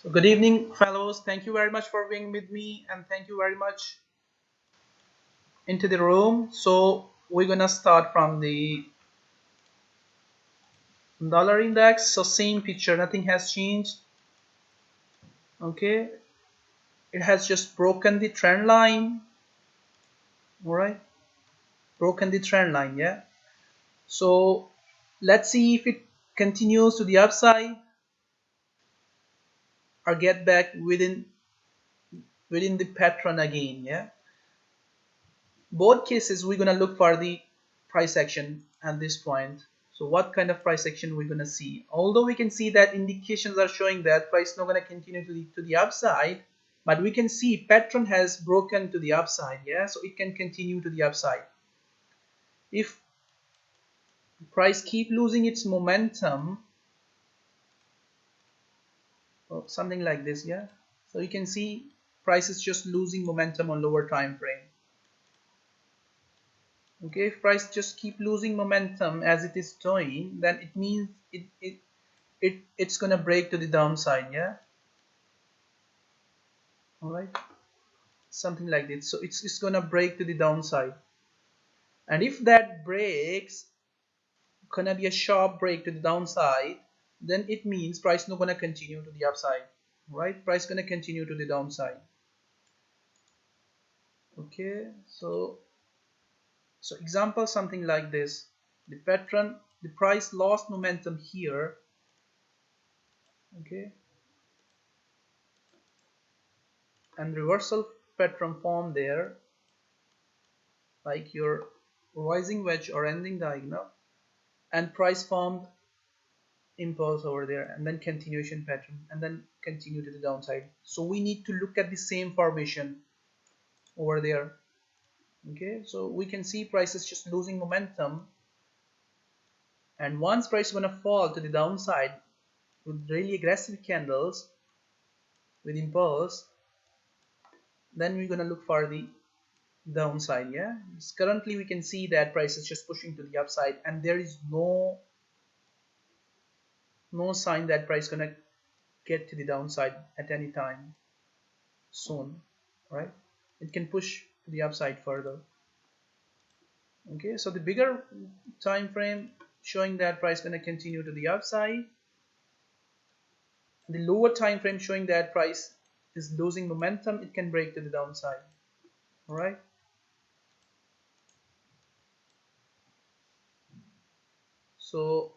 So good evening, fellows. Thank you very much for being with me, and thank you very much into the room. So we're gonna start from the dollar index. So same picture, nothing has changed. Okay, it has just broken the trend line. All right, broken the trend line. Yeah. So let's see if it continues to the upside or get back within the pattern again. Yeah. Both cases we're gonna look for the price action at this point. So what kind of price action we're gonna see? Although we can see that indications are showing that price not gonna continue to the upside, but we can see pattern has broken to the upside. Yeah, so it can continue to the upside. If price keep losing its momentum, or something like this, yeah, so you can see price is just losing momentum on lower time frame. Okay, if price just keep losing momentum as it is doing, then it means it's gonna break to the downside. Yeah, all right, something like this. So it's gonna break to the downside, and if that breaks, gonna be a sharp break to the downside, then it means price not gonna continue to the upside. Right, price gonna continue to the downside. Okay, so example something like this. The pattern, the price lost momentum here. Okay, and reversal pattern formed there, like your rising wedge or ending diagonal, and price formed impulse over there, and then continuation pattern, and then continue to the downside. So we need to look at the same formation over there. Okay, so we can see price is just losing momentum, and once price is going to fall to the downside with really aggressive candles with impulse, then we're going to look for the downside. Yeah, currently we can see that price is just pushing to the upside, and there is no sign that price gonna get to the downside at any time soon. Right, it can push to the upside further. Okay, so the bigger time frame showing that price gonna continue to the upside, the lower time frame showing that price is losing momentum, it can break to the downside. All right, so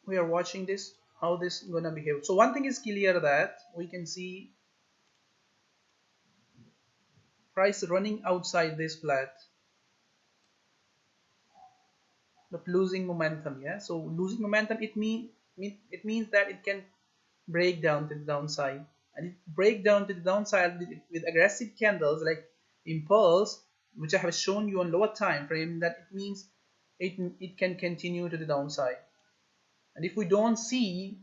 we are watching this, how this gonna behave. So one thing is clear, that we can see price running outside this flat but losing momentum. Yeah, so losing momentum, it means that it can break down to the downside, and it break down to the downside with aggressive candles like impulse, which I have shown you on lower time frame, that it means it can continue to the downside. And if we don't see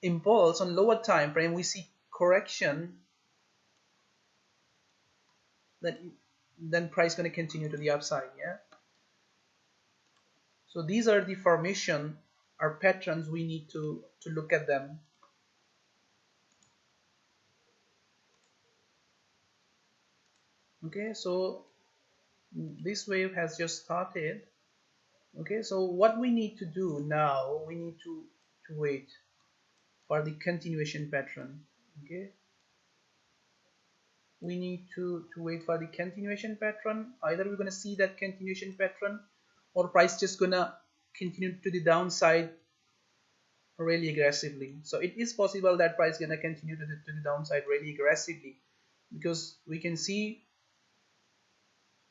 impulse on lower time frame, we see correction, then price going to continue to the upside. Yeah, so these are the formation or patterns we need to look at them. Okay, so this wave has just started. Okay, so what we need to do now, we need to wait for the continuation pattern. Okay, we need to wait for the continuation pattern. Either we're going to see that continuation pattern, or price just gonna continue to the downside really aggressively. So it is possible that price gonna continue to the downside really aggressively, because we can see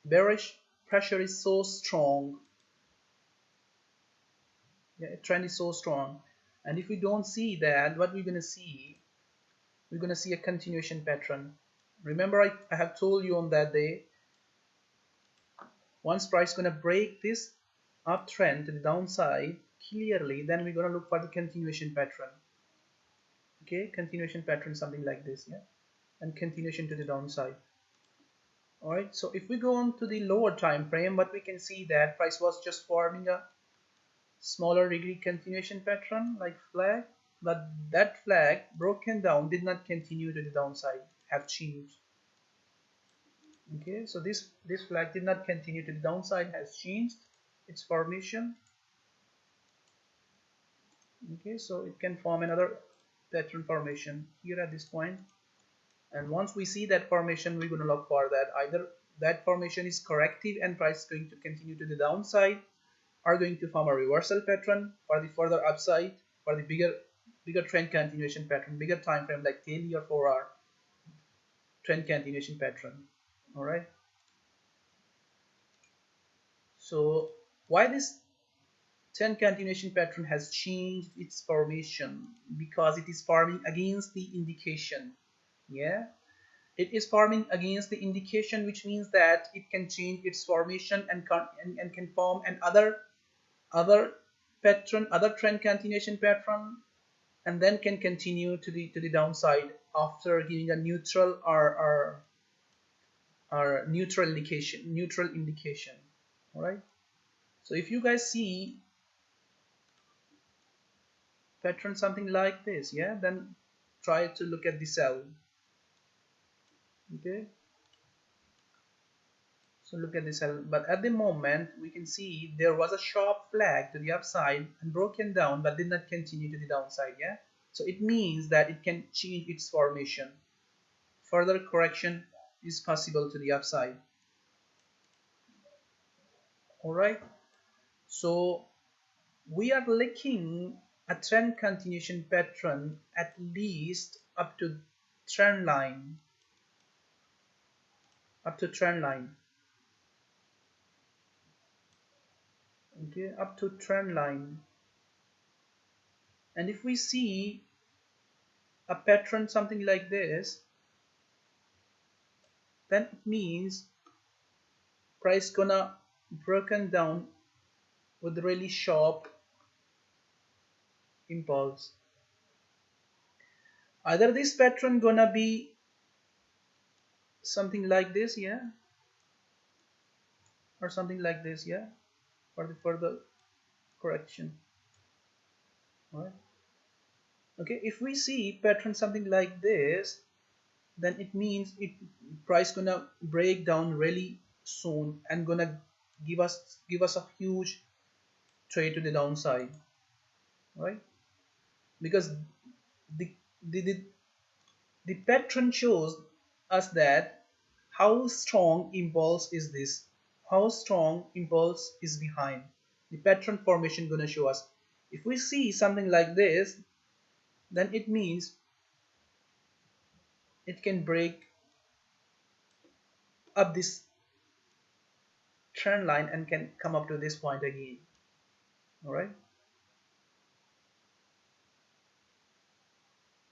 bearish pressure is so strong. Yeah, trend is so strong, and if we don't see that, what we're gonna see, we're gonna see a continuation pattern. Remember, I have told you on that day, once price gonna break this uptrend to the downside clearly, then we're gonna look for the continuation pattern. Okay, continuation pattern, something like this. Yeah, and continuation to the downside. All right, so if we go on to the lower time frame, but we can see that price was just forming a smaller degree continuation pattern like flag. but that flag broken down did not continue to the downside, have changed. Okay, so this flag did not continue to the downside, has changed its formation. Okay, so it can form another pattern formation here at this point, and once we see that formation, we're going to look for that either that formation is corrective and price is going to continue to the downside, are going to form a reversal pattern for the further upside, for the bigger trend continuation pattern, bigger time frame like daily or 4-hour trend continuation pattern. All right, so why this trend continuation pattern has changed its formation? Because it is forming against the indication. Yeah, it is forming against the indication, which means that it can change its formation and can form an other pattern, other trend continuation pattern, and then can continue to the downside after giving a neutral or neutral indication. All right, so if you guys see pattern something like this, yeah, then try to look at the cell. Okay, so look at the cell, but at the moment we can see there was a sharp flag to the upside and broken down but did not continue to the downside. Yeah, so it means that it can change its formation. Further correction is possible to the upside. All right, so we are looking a trend continuation pattern at least up to trend line, okay, up to trend line. And if we see a pattern something like this, then it means price gonna broken down with really sharp impulse. Either this pattern gonna be something like this, yeah, or something like this, yeah, for the further correction. All right, okay, if we see pattern something like this, then it means it price gonna break down really soon and gonna give us a huge trade to the downside, right? Because the the, the the pattern shows us that how strong impulse is this, how strong impulse is behind. The pattern formation gonna show us. If we see something like this, then it means it can break up this trend line and can come up to this point again. All right,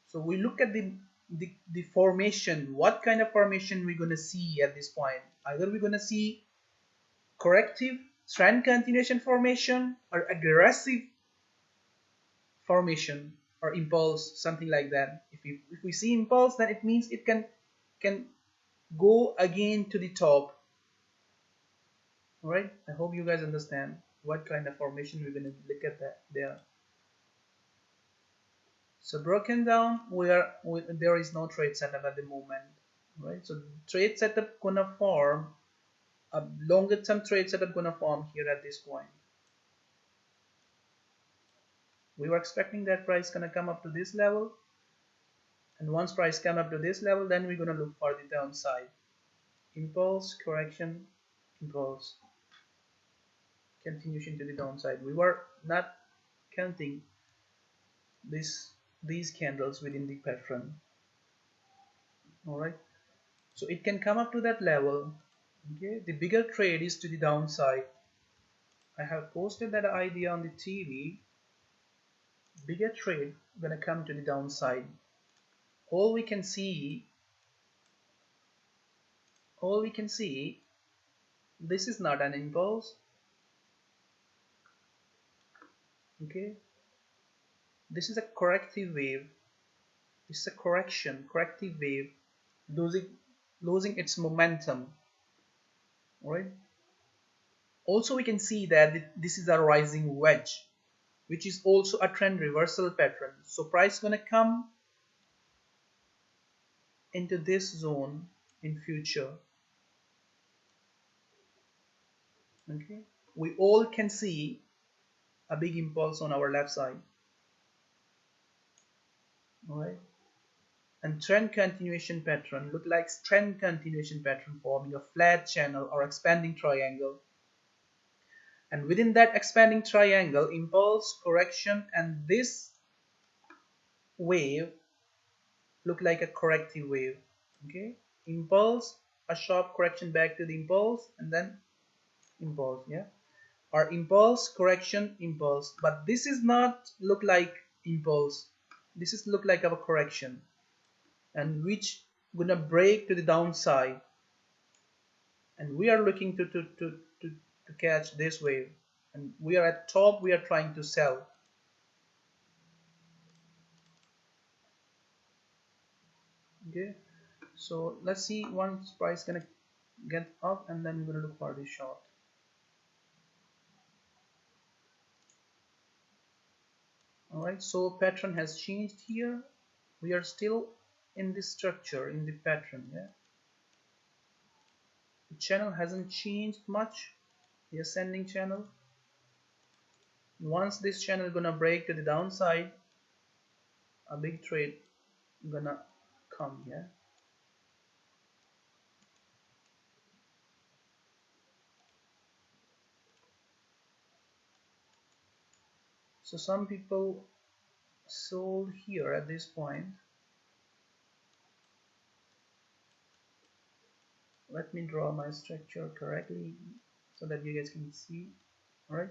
so we look at the formation. What kind of formation we're going to see at this point? Either we're going to see corrective trend continuation formation or aggressive formation or impulse, something like that. If we see impulse, then it means it can go again to the top. All right, I hope you guys understand what kind of formation we're going to look at that there. So broken down, there is no trade setup at the moment, right? So trade setup gonna form a longer term trade setup gonna form here at this point. We were expecting that price gonna come up to this level, and once price come up to this level, then we're gonna look for the downside. Impulse, correction, impulse, continuation to the downside. We were not counting these candles within the pattern. All right, so it can come up to that level. Okay, the bigger trade is to the downside. I have posted that idea on the TV. Bigger trade gonna come to the downside. All we can see, this is not an impulse. Okay, this is a corrective wave. This is a corrective wave, losing its momentum. Right. Also, we can see that this is a rising wedge. which is also a trend reversal pattern. So price gonna come into this zone in future. Okay, we all can see a big impulse on our left side. All right, and trend continuation pattern look like trend continuation pattern forming a flat channel or expanding triangle, and within that expanding triangle, impulse, correction, and this wave look like a corrective wave. Okay, impulse, a sharp correction back to the impulse, and then impulse. Yeah, or impulse, correction, impulse. But this is not look like impulse. This is look like a correction, and which gonna break to the downside, and we are looking to catch this wave, and we are at top, we are trying to sell. Okay, so let's see once price gonna get up, and then we're gonna look for this short. All right, so pattern has changed here. We are still in this structure, in the pattern. Yeah, the channel hasn't changed much, the ascending channel. Once this channel gonna break to the downside, a big trade gonna come. Yeah, so some people sold here at this point. Let me draw my structure correctly so that you guys can see. All right,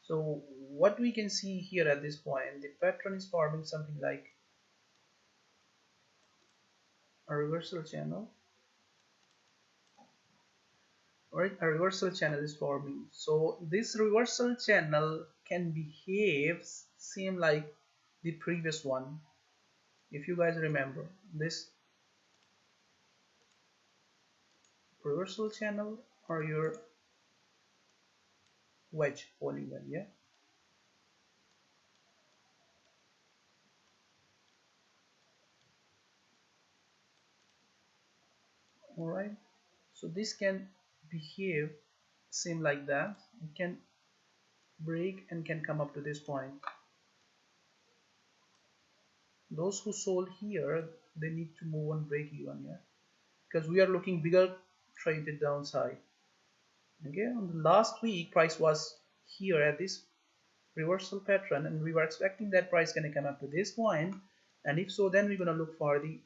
so what we can see here at this point, the pattern is forming something like a reversal channel. All right, a reversal channel is forming. So this reversal channel can behave same like the previous one. If you guys remember this reversal channel or your wedge polygon. Yeah, all right, so this can behave same like that. It can break and can come up to this point. Those who sold here, they need to move on break even. Yeah, because we are looking bigger traded downside. Okay, on the last week price was here at this reversal pattern, and we were expecting that price gonna come up to this point, and if so, then we're gonna look for the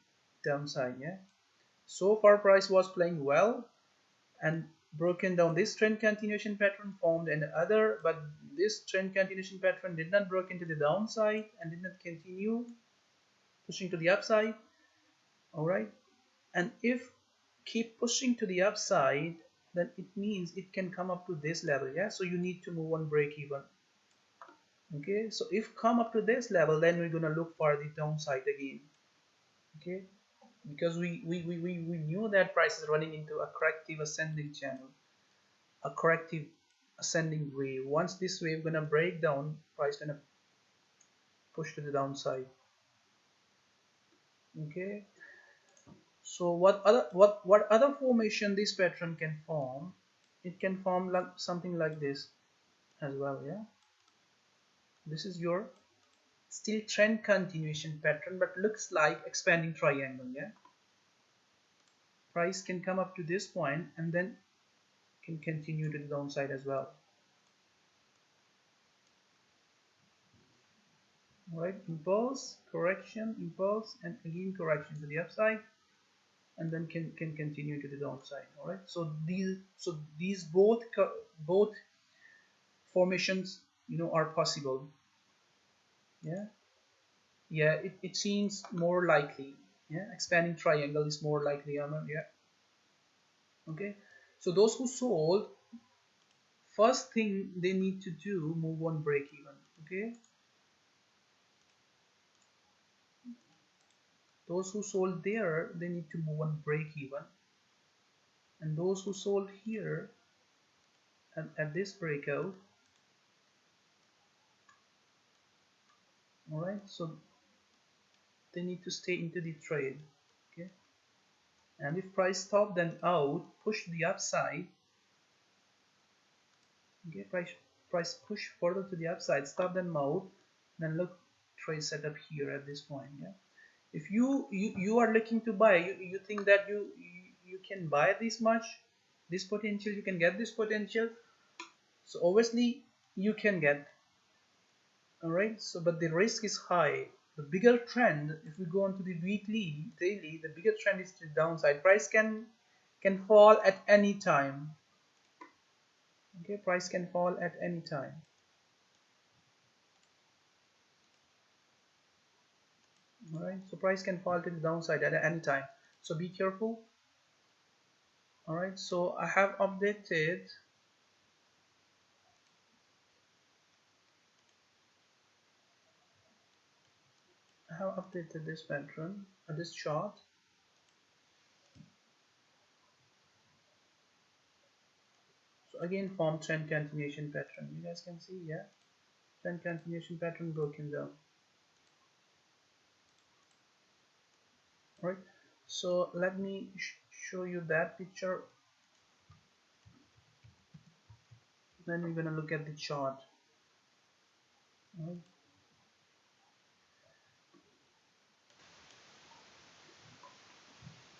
downside. Yeah, so far price was playing well and broken down this trend continuation pattern, formed another, but this trend continuation pattern did not break into the downside and did not continue pushing to the upside. All right, and if keep pushing to the upside, then it means it can come up to this level. Yeah, so you need to move on break even. Okay, so if come up to this level, then we're gonna look for the downside again. Okay, because we knew that price is running into a corrective ascending channel, a corrective ascending wave. Once this wave gonna break down, price gonna push to the downside. Okay, so what other formation this pattern can form? It can form like something like this as well. Yeah, this is your still trend continuation pattern, but looks like expanding triangle. Yeah, price can come up to this point and then can continue to the downside as well. All right, impulse, correction, impulse, and again correction to the upside, and then can continue to the downside. All right, so these both formations, are possible. Yeah, yeah, it seems more likely. Yeah, expanding triangle is more likely. Yeah, okay, so those who sold, first thing they need to do, move on break even. Okay, those who sold there, they need to move on break even, and those who sold here at this breakout, All right, so they need to stay into the trade. Okay, and if price stop then out, push the upside. Okay, price push further to the upside, stop then out, then look, trade setup here at this point. Yeah, if you are looking to buy, you think that you can buy this much, this potential, you can get this potential, so obviously you can get. All right, so but the risk is high. The bigger trend, if we go on to the weekly, daily, the bigger trend is to the downside. Price can fall at any time. Okay, price can fall at any time. All right, so price can fall to the downside at any time, so be careful. All right, so I have updated this pattern, this chart. So again, form trend continuation pattern. You guys can see, yeah, trend continuation pattern broken down. All right, so let me show you that picture. Then we're gonna look at the chart. All right.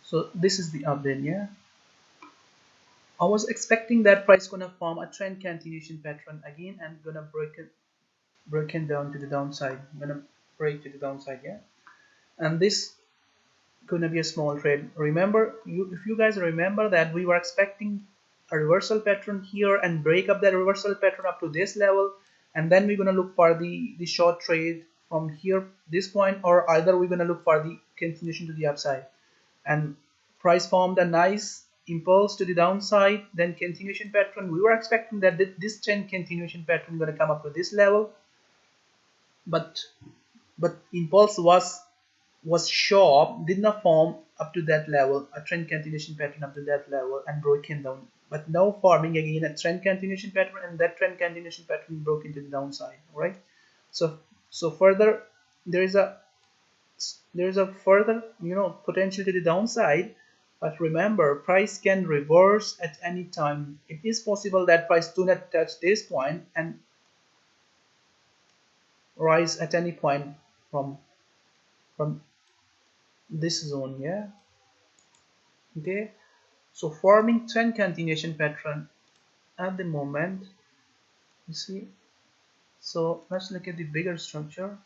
So this is the update, yeah. I was expecting that price gonna form a trend continuation pattern again and gonna break it down to the downside. Gonna break to the downside, yeah. And this gonna be a small trade. Remember, if you guys remember that we were expecting a reversal pattern here and break up that reversal pattern up to this level, and then we're gonna look for the short trade from here this point, or either we're gonna look for the continuation to the upside. And price formed a nice impulse to the downside, then continuation pattern. We were expecting that this trend continuation pattern gonna come up to this level, but impulse was sharp, did not form up to that level, a trend continuation pattern up to that level, and broken down. But now forming again a trend continuation pattern, and that trend continuation pattern broke into the downside. Right, so further there is a further potential to the downside. But remember, price can reverse at any time. It is possible that price do not touch this point and rise at any point from from this zone. Yeah, okay. So forming trend continuation pattern at the moment, you see. So let's look at the bigger structure.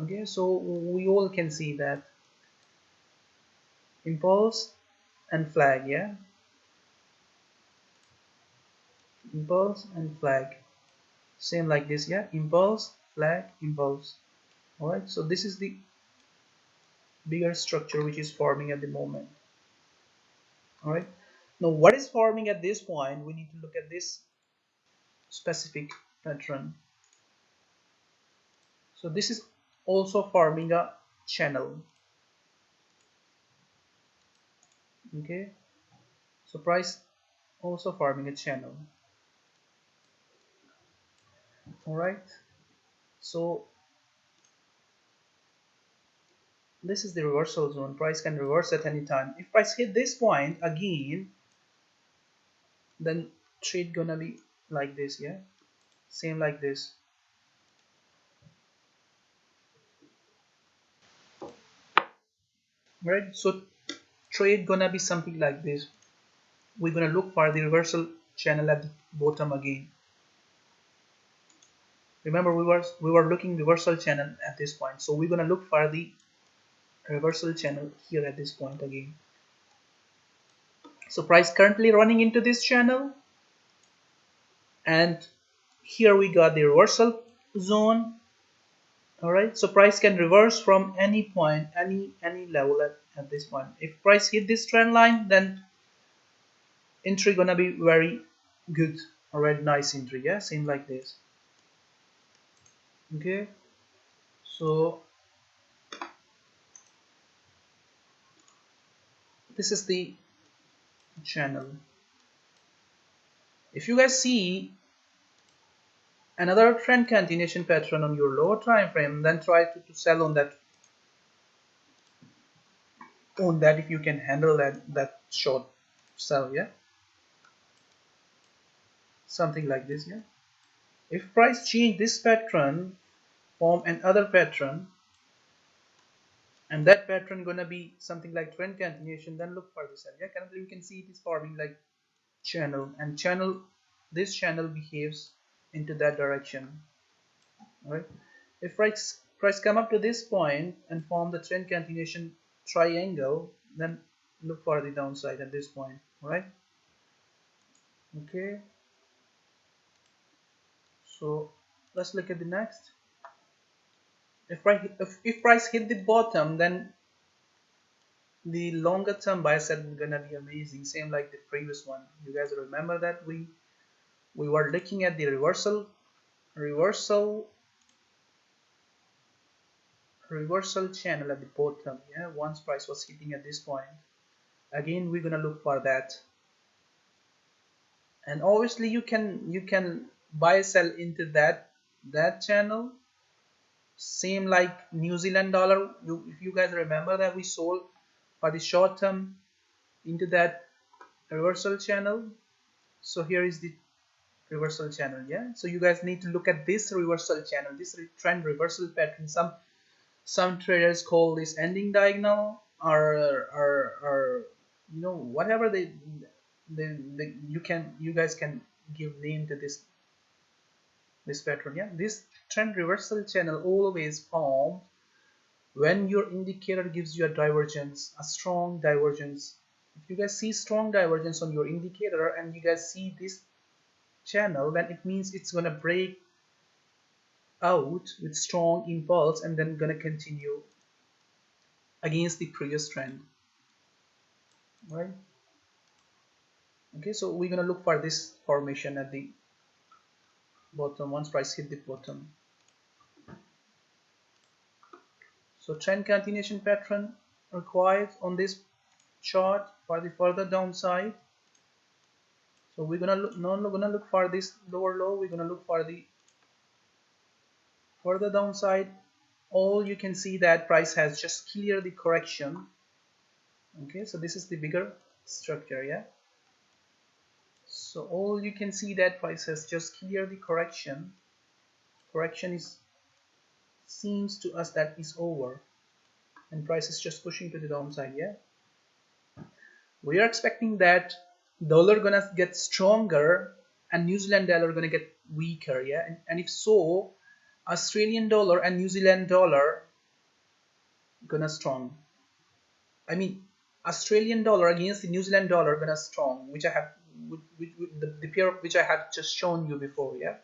Okay, so we all can see that impulse and flag, yeah, impulse and flag, same like this, yeah, impulse, flag, impulse. All right, so this is the bigger structure which is forming at the moment. All right, now what is forming at this point? We need to look at this specific pattern. So this is also forming a channel. Okay, so price also forming a channel. All right, so this is the reversal zone. Price can reverse at any time. If price hit this point again, then trade gonna be like this, yeah, same like this. Right, so trade gonna be something like this. We're gonna look for the reversal channel at the bottom again. Remember, we were looking reversal channel at this point, so we're gonna look for the reversal channel here at this point again. So price currently running into this channel, and here we got the reversal zone. All right, so price can reverse from any point, any level at this point. If price hit this trend line, then entry gonna be very good, a very nice entry, yeah, same like this. Okay, so this is the channel. If you guys see, another trend continuation pattern on your lower time frame, then try to sell on that if you can handle that short sell, yeah, something like this, yeah. If price change this pattern, form another pattern, and that pattern gonna be something like trend continuation, then look for the sell, yeah. Currently you can see it is forming like channel, and this channel behaves into that direction, right? If price come up to this point and form the trend continuation triangle, then look for the downside at this point, right? Okay, so let's look at the next. If price hit the bottom, then the longer term buy set is gonna be amazing, same like the previous one. You guys remember that we were looking at the reversal reversal channel at the bottom, yeah, once price was hitting at this point. Again, we're gonna look for that, and obviously you can buy sell into that channel, same like New Zealand dollar. If you guys remember that we sold for the short term into that reversal channel. So here is the reversal channel, yeah. So you guys need to look at this reversal channel, this trend reversal pattern. Some traders call this ending diagonal, or whatever they you guys can give name to this pattern, yeah. This trend reversal channel always form when your indicator gives you a divergence, a strong divergence. If you guys see strong divergence on your indicator and you guys see this channel, then it means it's gonna break out with strong impulse and then gonna continue against the previous trend, right? Okay, so we're gonna look for this formation at the bottom once price hit the bottom. So trend continuation pattern required on this chart for the further downside. So we're gonna look, not gonna look for this lower low, we're gonna look for the further downside. All you can see that price has just cleared the correction. Okay, so this is the bigger structure, yeah. So all you can see that price has just cleared the correction. Correction is seems to us that is over, and price is just pushing to the downside, yeah. We are expecting that dollar gonna get stronger and New Zealand dollar gonna get weaker, yeah. And if so, Australian dollar and New Zealand dollar gonna strong. I mean, Australian dollar against the New Zealand dollar gonna strong, which I have the pair which I have just shown you before, yeah.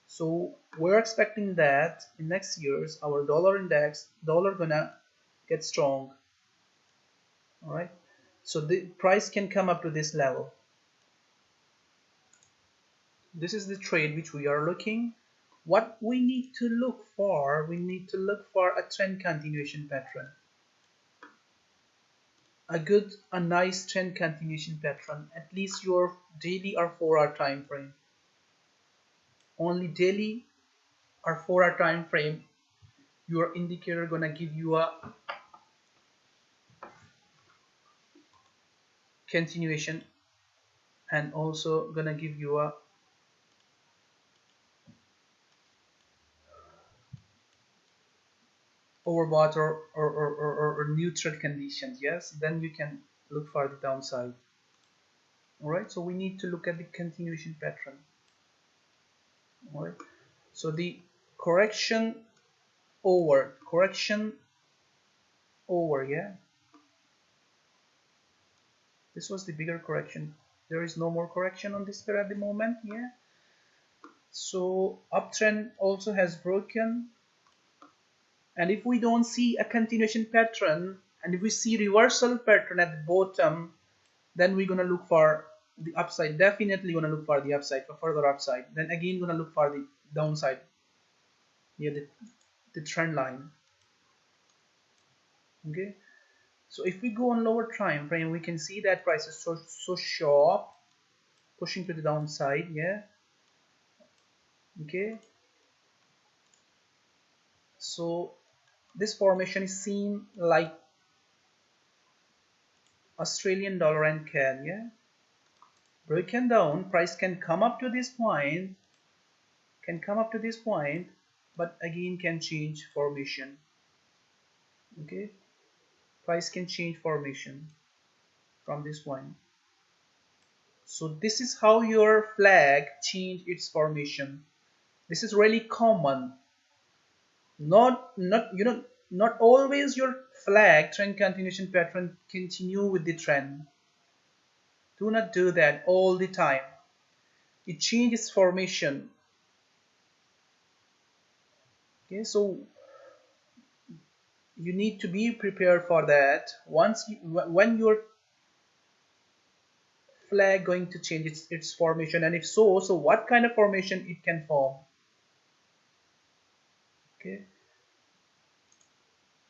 So we're expecting that in next years our dollar index dollar gonna get strong. All right, so the price can come up to this level. This is the trade which we are looking. What we need to look for, we need to look for a trend continuation pattern, a nice trend continuation pattern, at least your daily or 4-hour time frame. Only daily or 4-hour time frame your indicator gonna give you a continuation, and also gonna give you a overbought or neutral conditions, yes, then you can look for the downside. All right, so we need to look at the continuation pattern. All right, so the correction over, yeah, this was the bigger correction. There is no more correction on this pair at the moment, yeah. So uptrend also has broken, and if we don't see a continuation pattern and if we see reversal pattern at the bottom, then we're gonna look for the upside. Definitely gonna look for the upside, for further upside. Then again gonna look for the downside near the trend line. Okay, so if we go on lower time frame, we can see that price is so sharp, pushing to the downside, yeah. Okay, so this formation is seen like Australian dollar and CAD. Yeah, broken down, price can come up to this point, but again can change formation. Okay, price can change formation from this point. So this is how your flag change its formation. This is really common. Not always your flag trend continuation pattern continue with the trend. Do not do that all the time. It changes formation. Okay, so you need to be prepared for that. When your flag going to change its formation, and if so what kind of formation it can form. Okay,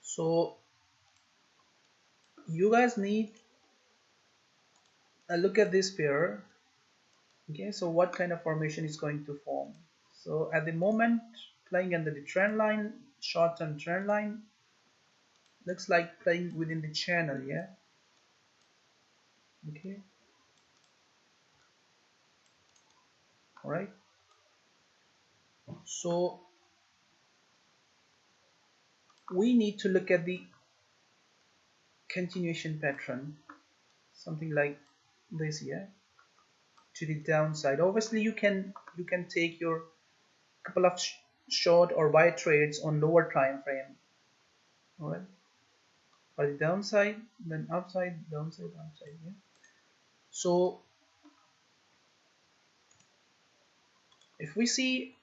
so you guys need a look at this pair. Okay, so what kind of formation is going to form? So at the moment, playing under the trend line, short-term trend line, looks like playing within the channel. Yeah, okay, all right. So we need to look at the continuation pattern, something like this. Yeah, to the downside. Obviously you can take your couple of short or buy trades on lower time frame. All right, for the downside, then upside, downside, upside. Yeah, so if we see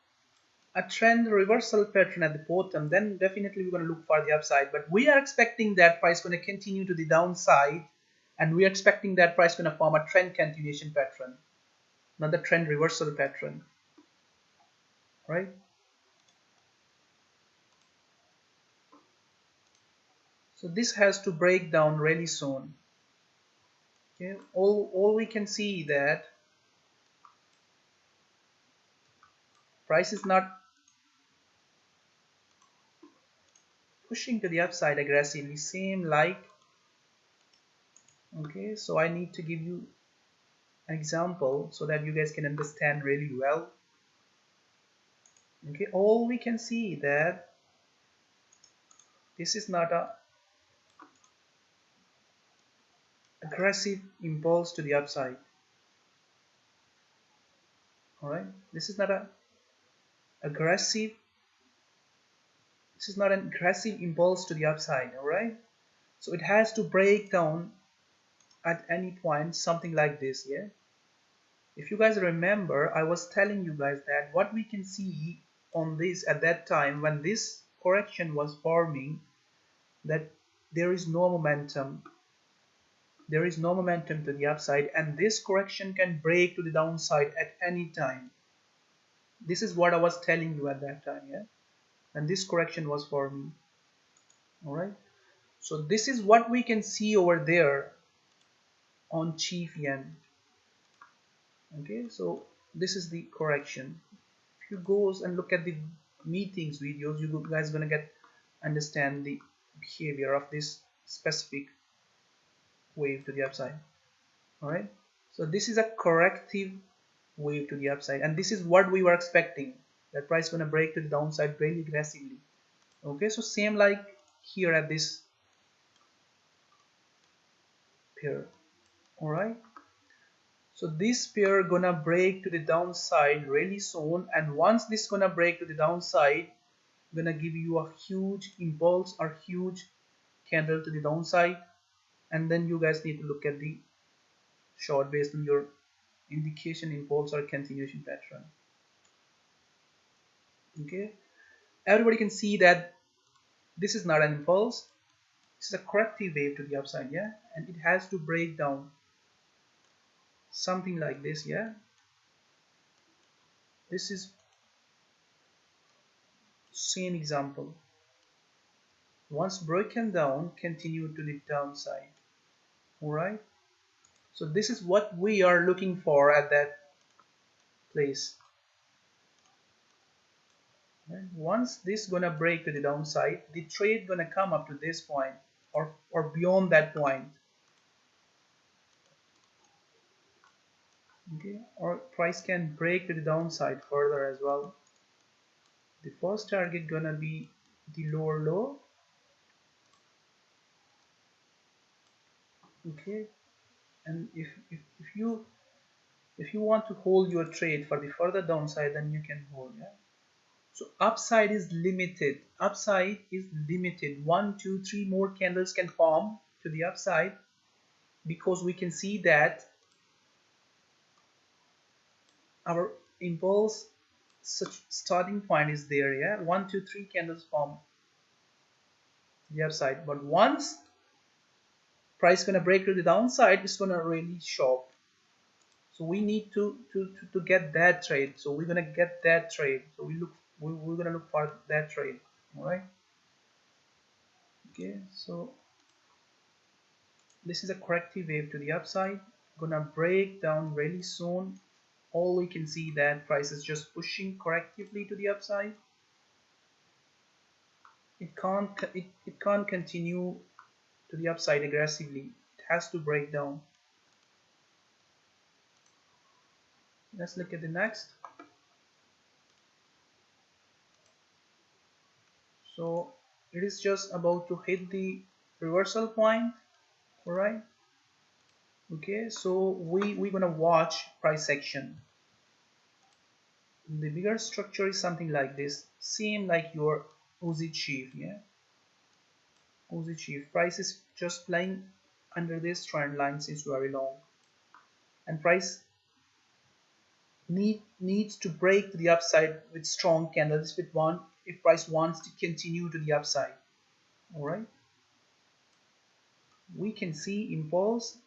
a trend reversal pattern at the bottom, then definitely we're going to look for the upside, but we are expecting that price going to continue to the downside, and we are expecting that price going to form a trend continuation pattern, not the trend reversal pattern, right? So this has to break down really soon. Okay, all we can see that price is not pushing to the upside aggressively, same like. Okay, so I need to give you an example so that you guys can understand really well. Okay, all we can see that this is not a aggressive impulse to the upside. All right, this is not a aggressive this is not an aggressive impulse to the upside. All right, so it has to break down at any point, something like this. Yeah, if you guys remember, I was telling you guys that what we can see on this at that time when this correction was forming, that there is no momentum. There is no momentum to the upside, and this correction can break to the downside at any time. This is what I was telling you at that time. Yeah, and this correction was forming. All right, so this is what we can see over there on chief yen. Okay, so this is the correction. If you go and look at the meetings videos, you guys gonna get understand the behavior of this specific wave to the upside. All right, so this is a corrective wave to the upside, and this is what we were expecting, that price gonna break to the downside really aggressively. Okay, so same like here at this pair. All right, so this pair gonna break to the downside really soon, and once this gonna break to the downside, gonna give you a huge impulse or huge candle to the downside, and then you guys need to look at the short based on your indication, impulse, or continuation pattern. Okay, everybody can see that this is not an impulse, this is a corrective wave to the upside. Yeah, and it has to break down something like this. Yeah, this is same example. Once broken down, continue to the downside. All right, so this is what we are looking for at that place. Right? Once this gonna break to the downside, the trade gonna come up to this point or beyond that point. Okay, or price can break to the downside further as well. The first target gonna be the lower low. Okay, and if you want to hold your trade for the further downside, then you can hold. Yeah. So upside is limited. Upside is limited. 1, 2, 3 more candles can form to the upside because we can see that our impulse such starting point is there. Yeah, 1, 2, 3 candles form the upside, but once price gonna break to the downside, it's gonna really shock. So we need to get that trade. So we're gonna get that trade. So we're gonna look for that trade. All right. Okay. So this is a corrective wave to the upside. Gonna break down really soon. All we can see that price is just pushing correctively to the upside. It can't continue to the upside aggressively. It has to break down. Let's look at the next. So it is just about to hit the reversal point. All right. Okay, so we're gonna watch price action. The bigger structure is something like this, same like your Uzi chief. Yeah, Uzi chief price is just playing under this trend line since very long, and price needs to break to the upside with strong candles if price wants to continue to the upside. All right, we can see impulse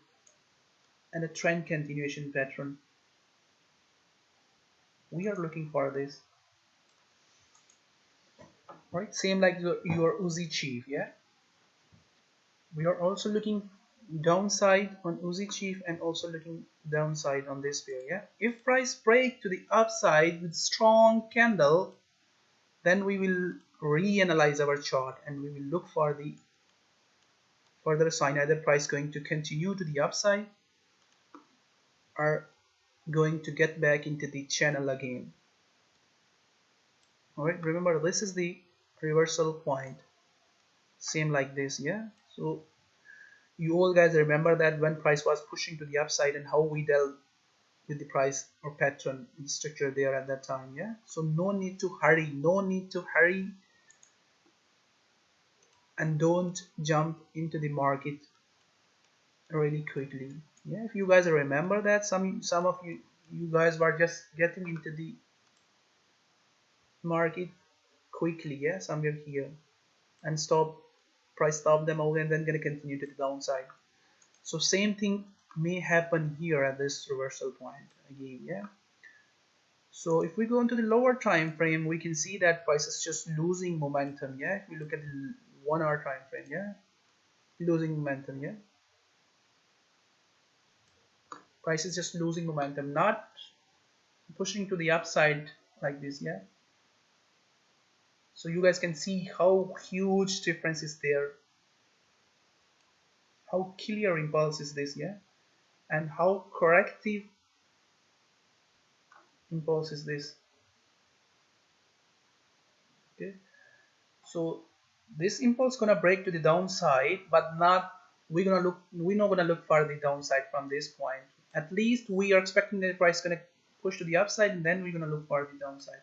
and a trend continuation pattern. We are looking for this. Right, same like your Uzi chief. Yeah, we are also looking downside on Uzi chief and also looking downside on this pair. Yeah, if price break to the upside with strong candle, then we will reanalyze our chart and we will look for the further sign, either price going to continue to the upside or going to get back into the channel again. All right, remember this is the reversal point, same like this. Yeah, so you all guys remember that when price was pushing to the upside and how we dealt with the price or pattern structure there at that time. Yeah, so no need to hurry, and don't jump into the market really quickly. Yeah, if you guys remember that some of you guys were just getting into the market quickly, yeah, somewhere here, and stop them out and then gonna continue to the downside. So same thing may happen here at this reversal point again. Yeah, so if we go into the lower time frame, we can see that price is just losing momentum. Yeah, if we look at the 1 hour time frame, yeah, losing momentum. Yeah, price is just losing momentum, not pushing to the upside like this. Yeah, so you guys can see how huge difference is there, how clear impulse is this. Yeah, and how corrective impulse is this. Okay, so this impulse gonna break to the downside, but not we're not gonna look for the downside from this point. At least we are expecting that the price gonna push to the upside, and then we're gonna look for the downside.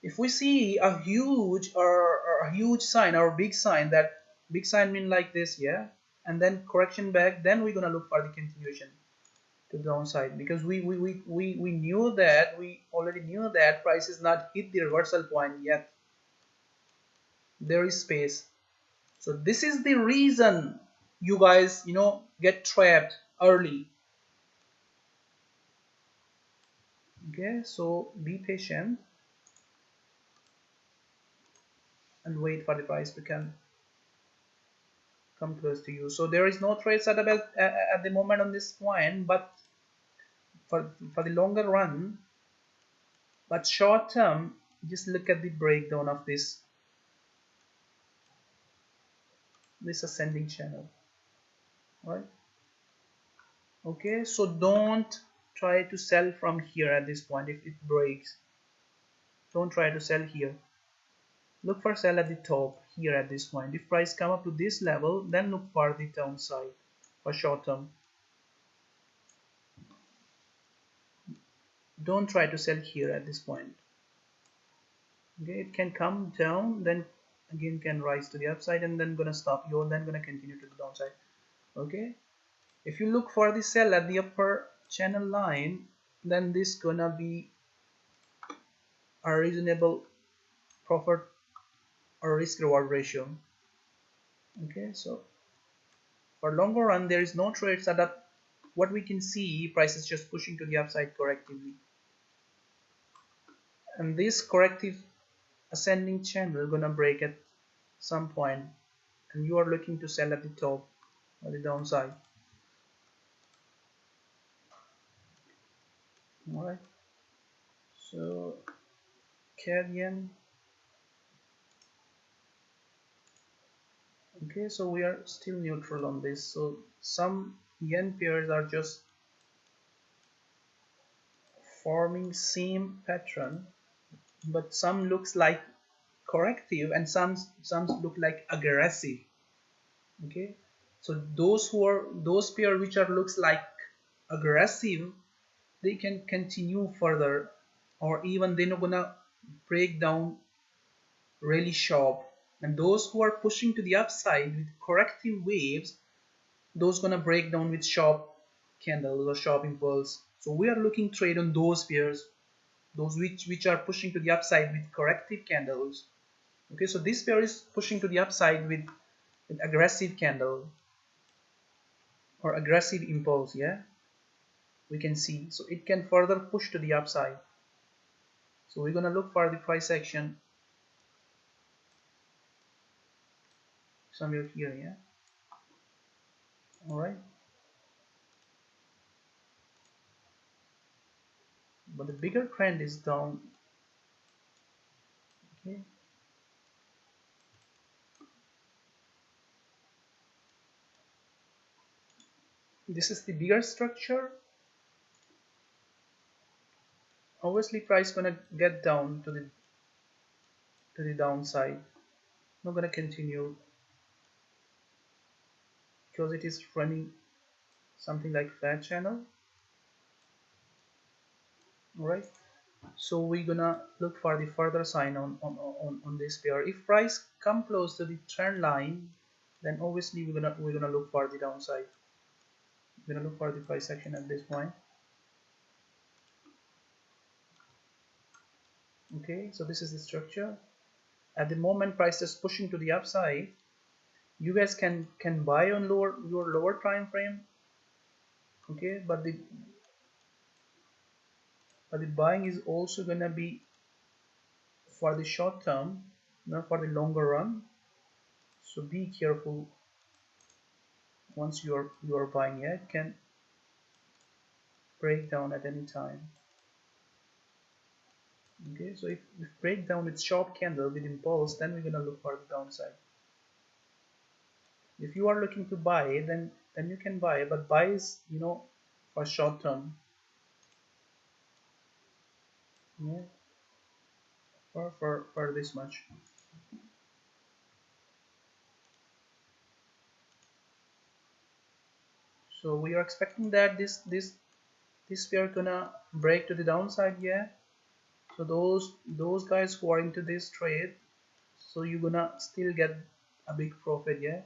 If we see a huge or a huge sign or a big sign, that big sign mean like this, yeah, and then correction back, then we're gonna look for the continuation to the downside, because we knew that we already knew that price is not hit the reversal point yet. There is space. So this is the reason you guys get trapped early. Okay, so be patient and wait for the price to come close to you. So there is no trade setup at the moment on this point, but for the longer run, but short term just look at the breakdown of this ascending channel, right? Okay, so don't try to sell from here at this point. If it breaks, don't try to sell here. Look for sell at the top here at this point. If price come up to this level, then look for the downside for short term. Don't try to sell here at this point. Okay, it can come down, then again can rise to the upside, and then gonna stop. You're then gonna continue to the downside. Okay, if you look for the sell at the upper channel line, then this gonna be a reasonable profit or risk reward ratio. Okay, so for longer run there is no trade setup. What we can see, price is just pushing to the upside correctively, and this corrective ascending channel gonna break at some point, and you are looking to sell at the top or the downside. All right, so CAD yen. Okay, so we are still neutral on this. So some yen pairs are just forming same pattern, but some looks like corrective and some look like aggressive. Okay, so those pair which are looks like aggressive, they can continue further, or even they're not gonna break down really sharp. And those who are pushing to the upside with corrective waves, those gonna break down with sharp candles or sharp impulse. So we are looking trade on those pairs, those which are pushing to the upside with corrective candles. Okay, so this pair is pushing to the upside with aggressive candle or aggressive impulse. Yeah, we can see, so it can further push to the upside. So we're gonna look for the price action somewhere here. Yeah, all right, but the bigger trend is down. Okay, this is the bigger structure. Obviously price gonna get down to the downside, not gonna continue because it is running something like flat channel. All right, so we're gonna look for the further sign on this pair. If price come close to the trend line, then obviously we're gonna look for the downside. We're gonna look for the price action at this point. Okay, so this is the structure. At the moment price is pushing to the upside, you guys can buy on your lower time frame. Okay, but the buying is also gonna be for the short term, not for the longer run. So be careful once you are buying. Yeah, it can break down at any time. Okay, so if break down with sharp candle with impulse, then we're gonna look for the downside. If you are looking to buy, then you can buy, but buy is for short term. Yeah, for this much. So we are expecting that this pair gonna break to the downside. Yeah, so those guys who are into this trade, so you're gonna still get a big profit. Yeah,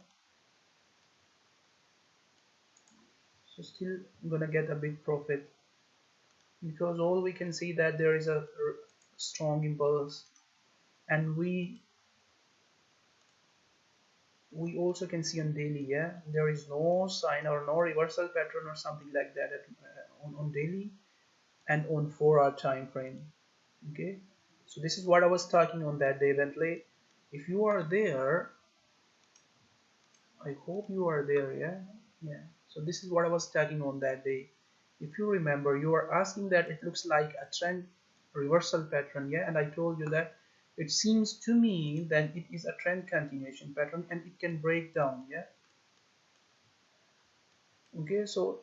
so still gonna get a big profit, because all we can see that there is a strong impulse, and we also can see on daily. Yeah, there is no sign or no reversal pattern or something like that on daily and on 4-hour time frame. Okay, so this is what I was talking on that day, Bentley. If you are there, I hope you are there. Yeah, so this is what I was talking on that day. If you remember, you were asking that it looks like a trend reversal pattern, yeah, and I told you that it seems to me that it is a trend continuation pattern and it can break down, yeah. Okay, so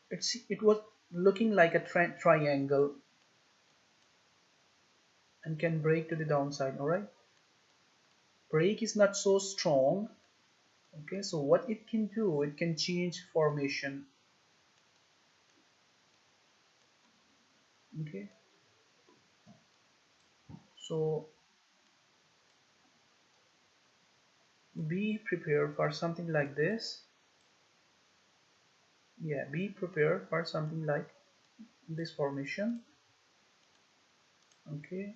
it was looking like a triangle and can break to the downside. All right, break is not so strong. Okay, so what it can do, it can change formation. Okay, so be prepared for something like this. Yeah, be prepared for something like this formation. Okay,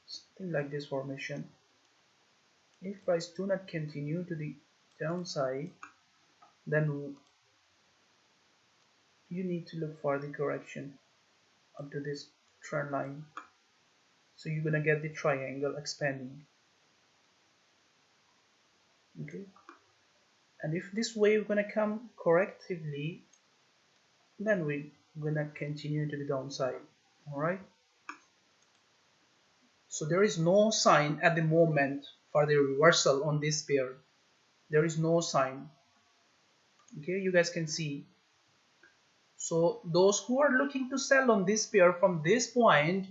something like this formation. If price do not continue to the downside, then you need to look for the correction up to this trend line. So you're gonna get the triangle expanding. Okay, and if this wave gonna come correctively, then we're gonna continue to the downside. All right, so there is no sign at the moment for the reversal on this pair. There is no sign. Okay, you guys can see. So those who are looking to sell on this pair from this point,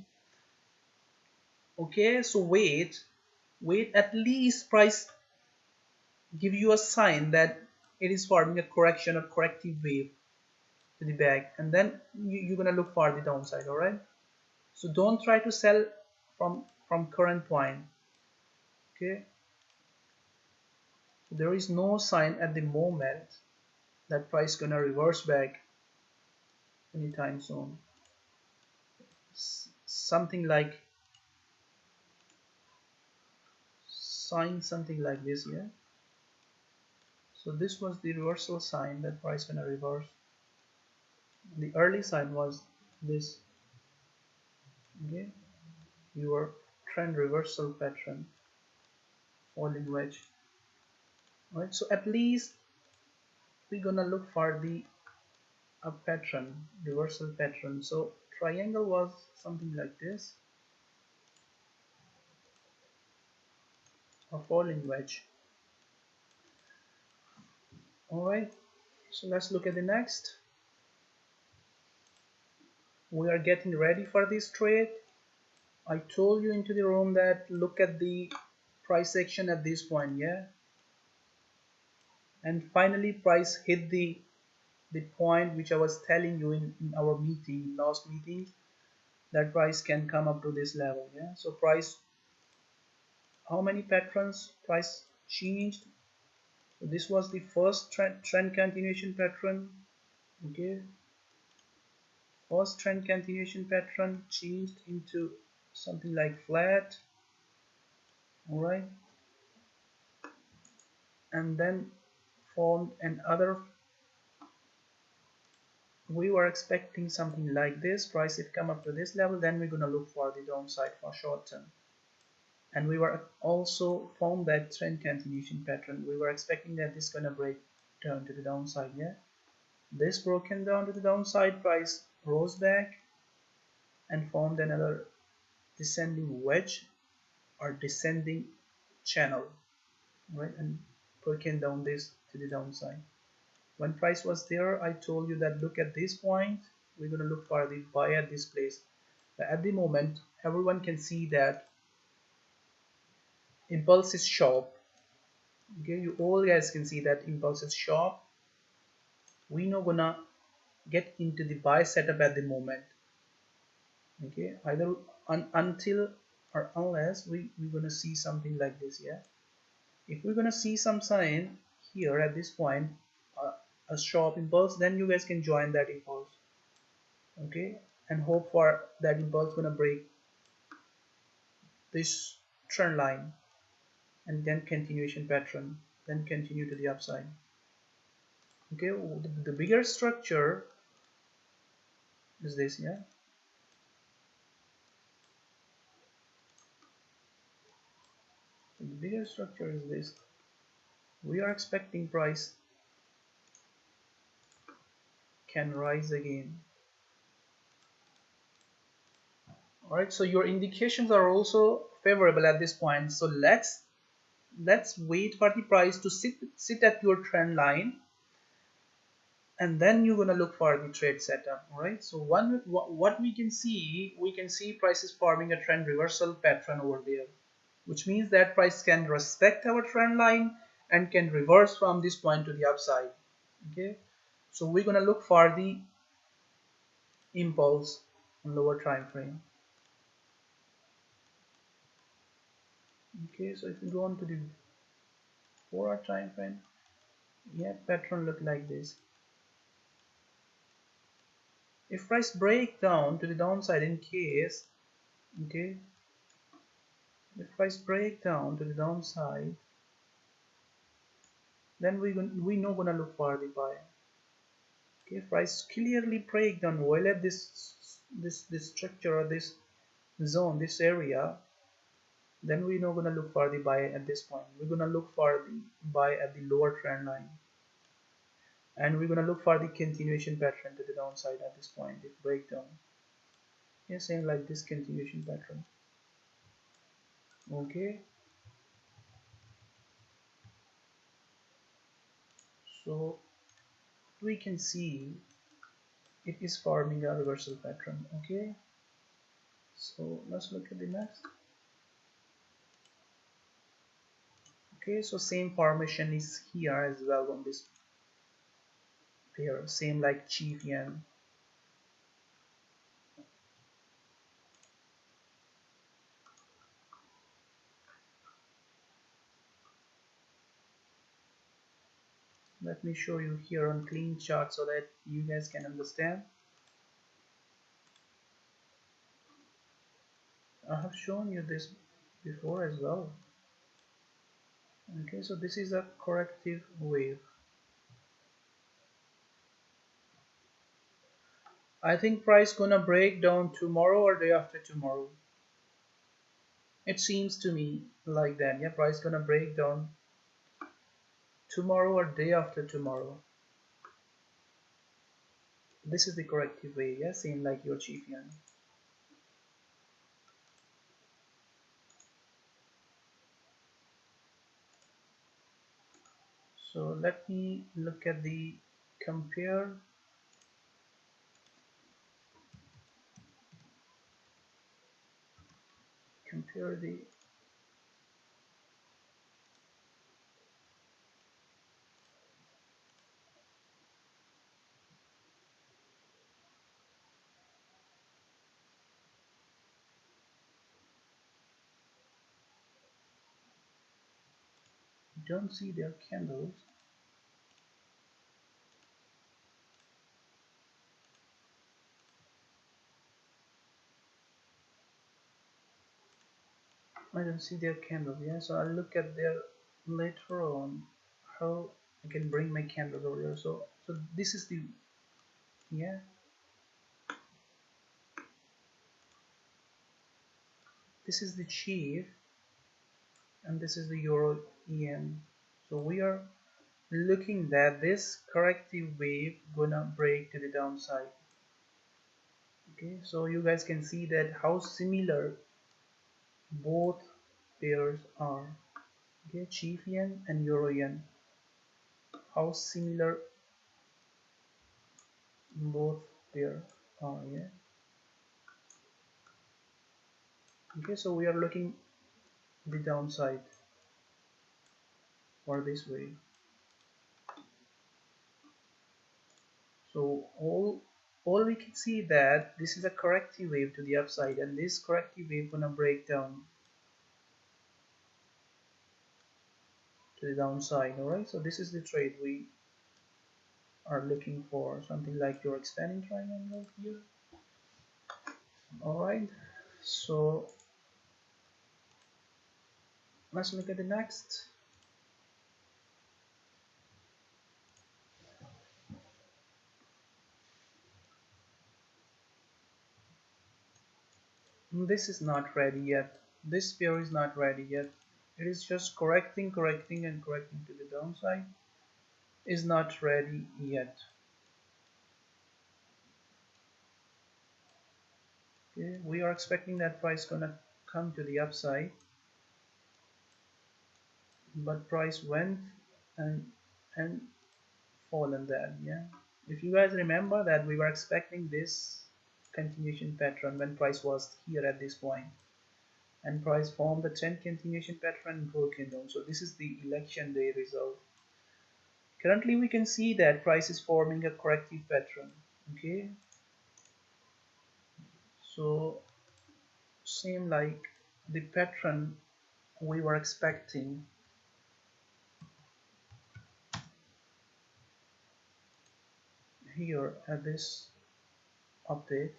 okay, so wait at least price give you a sign that it is forming a correction or corrective wave to the back, and then you're gonna look for the downside. All right, so don't try to sell from current point. Okay, there is no sign at the moment that price gonna reverse back anytime soon. Something like something like this, yeah. So this was the reversal sign that price gonna reverse. The early sign was this. Okay, your trend reversal pattern, falling wedge. Right, so at least we're gonna look for the a pattern, reversal pattern. So triangle was something like this, a falling wedge. All right, so let's look at the next. We are getting ready for this trade. I told you into the room that look at the price action at this point, yeah, and finally price hit the point which I was telling you in our meeting, last meeting, that price can come up to this level, yeah. So price, how many patterns price changed? So this was the first trend continuation pattern. Okay, first trend continuation pattern changed into something like flat. All right, and then formed another. We were expecting something like this. Price if come up to this level, then we're gonna look for the downside for short term. And we were also found that trend continuation pattern. We were expecting that this gonna break down to the downside, yeah. This broken down to the downside, price rose back and formed another descending wedge or descending channel, right, and broken down this to the downside. When price was there, I told you that look at this point, we're going to look for the buy at this place. But at the moment, everyone can see that impulse is sharp. Okay, you all guys can see that impulse is sharp. We not gonna get into the buy setup at the moment. Okay, either until or unless we're gonna see something like this, yeah. If we're gonna see some sign here at this point, a sharp impulse, then you guys can join that impulse. Okay, and hope for that impulse gonna break this trend line and then continuation pattern, then continue to the upside. Okay, the bigger structure is this, yeah. The bigger structure is this. We are expecting price can rise again. Alright, so your indications are also favorable at this point. So let's wait for the price to sit at your trend line, and then you're gonna look for the trade setup. Alright, so what we can see price is forming a trend reversal pattern over there, which means that price can respect our trend line and can reverse from this point to the upside. Okay, so we're gonna look for the impulse on lower time frame. Okay, so if you go on to the 4-hour time frame, yeah, pattern look like this. If price break down to the downside in case, okay, if price break down to the downside, then we know gonna look for the buy. Okay, if price clearly break down, violate this structure or this zone, this area, then we're not gonna look for the buy at this point. We're gonna look for the buy at the lower trend line, and we're gonna look for the continuation pattern to the downside at this point. If breakdown, yeah, same like this continuation pattern. Okay, so we can see it is forming a reversal pattern. Okay, so let's look at the next. Okay, so same formation is here as well on this pair, same like chief yen. Let me show you here on clean chart so that you guys can understand. I have shown you this before as well. Okay, so this is a corrective wave. I think price gonna break down tomorrow or day after tomorrow. It seems to me like that. Yeah, price gonna break down tomorrow or day after tomorrow. This is the corrective wave. Yeah, same like your chief yen. So let me look at the compare the don't see their candles. I don't see their candles. Yeah, so I'll look at their later on how I can bring my candles over here. So this is the, yeah, this is the chief and this is the Euro yen. So we are looking that this corrective wave gonna break to the downside. Okay, so you guys can see that how similar both pairs are. Okay, chief yen and Euro yen, how similar both pairs are. Yeah, okay, so we are looking the downside for this wave. So all we can see that this is a corrective wave to the upside, and this corrective wave gonna break down to the downside. All right, so this is the trade we are looking for, something like your expanding triangle here. All right, so let's look at the next. This is not ready yet. This pair is not ready yet. It is just correcting and correcting to the downside. Is not ready yet. Okay, we are expecting that price gonna come to the upside, but price went and and fallen that. Yeah, if you guys remember that we were expecting this continuation pattern when price was here at this point, and price formed the trend continuation pattern and broke it down. So this is the election day result. Currently we can see that price is forming a corrective pattern. Okay, so same like the pattern we were expecting here at this update.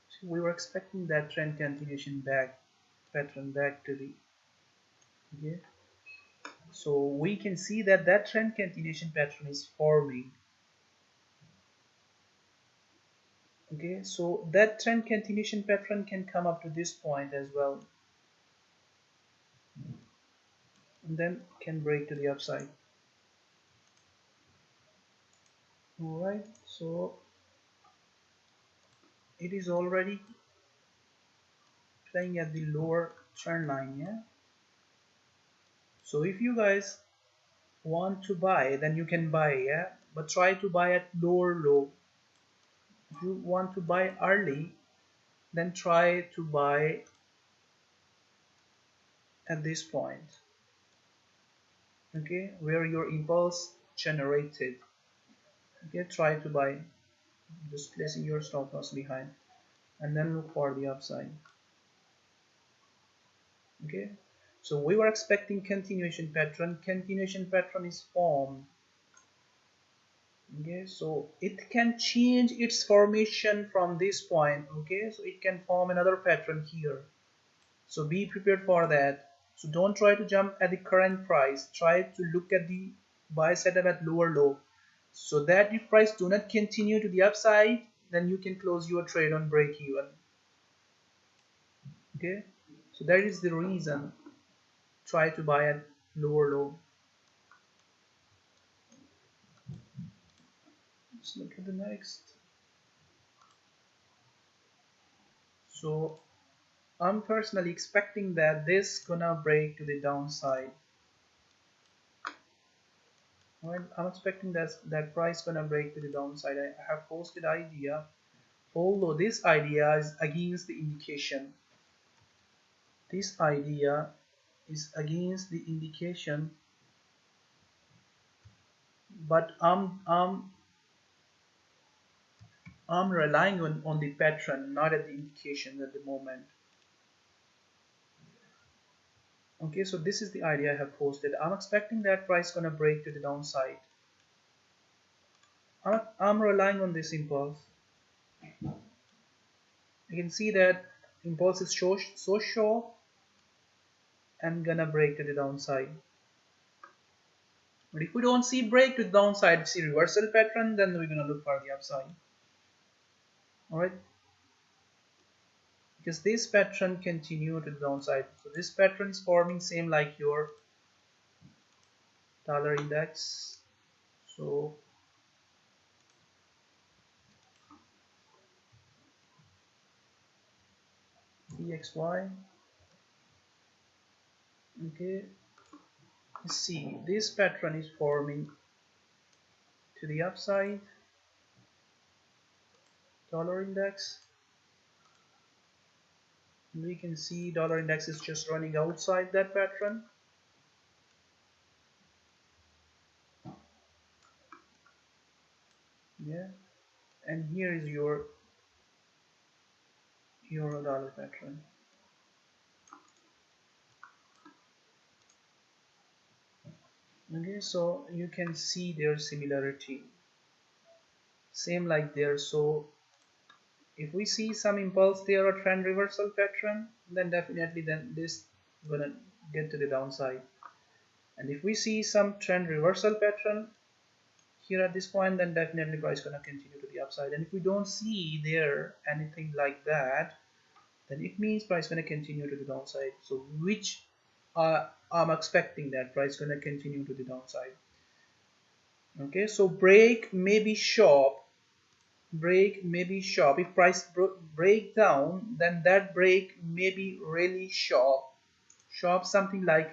So we were expecting that trend continuation back pattern back to the, okay, so we can see that that trend continuation pattern is forming. Okay, so that trend continuation pattern can come up to this point as well, and then can break to the upside. Alright, so it is already playing at the lower trend line. Yeah, so if you guys want to buy, then you can buy. Yeah, but try to buy at lower low. If you want to buy early, then try to buy at this point, okay, where your impulse generated. Okay, try to buy, just placing your stop loss behind, and then look for the upside. Okay, so we were expecting continuation pattern is formed. Okay, so it can change its formation from this point. Okay, so it can form another pattern here, so be prepared for that. So don't try to jump at the current price, try to look at the buy setup at lower low, so that if price do not continue to the upside, then you can close your trade on break even. Okay, so that is the reason, try to buy at lower low. Let's look at the next. So I'm personally expecting that this gonna break to the downside. Right, I'm expecting that price gonna break to the downside. I have posted idea, although this idea is against the indication. This idea is against the indication, but I'm relying on the pattern, not at the indication at the moment. Okay, so this is the idea I have posted. I'm expecting that price gonna break to the downside. I'm relying on this impulse. You can see that impulse is so short and gonna break to the downside. But if we don't see break to the downside, see reversal pattern, then we're gonna look for the upside. Alright, because this pattern continue to the downside. So this pattern is forming same like your dollar index. So DXY. Okay, see this pattern is forming to the upside, dollar index. We can see dollar index is just running outside that pattern. Yeah, and here is your euro dollar pattern. Okay, so you can see their similarity, same like there. So if we see some impulse there or trend reversal pattern, then definitely then this gonna get to the downside. And if we see some trend reversal pattern here at this point, then definitely price gonna continue to the upside. And if we don't see there anything like that, then it means price gonna continue to the downside. So which I'm expecting that price gonna continue to the downside. Okay, so break may be sharp, break may be sharp. If price break down, then that break may be really sharp. Sharp, something like,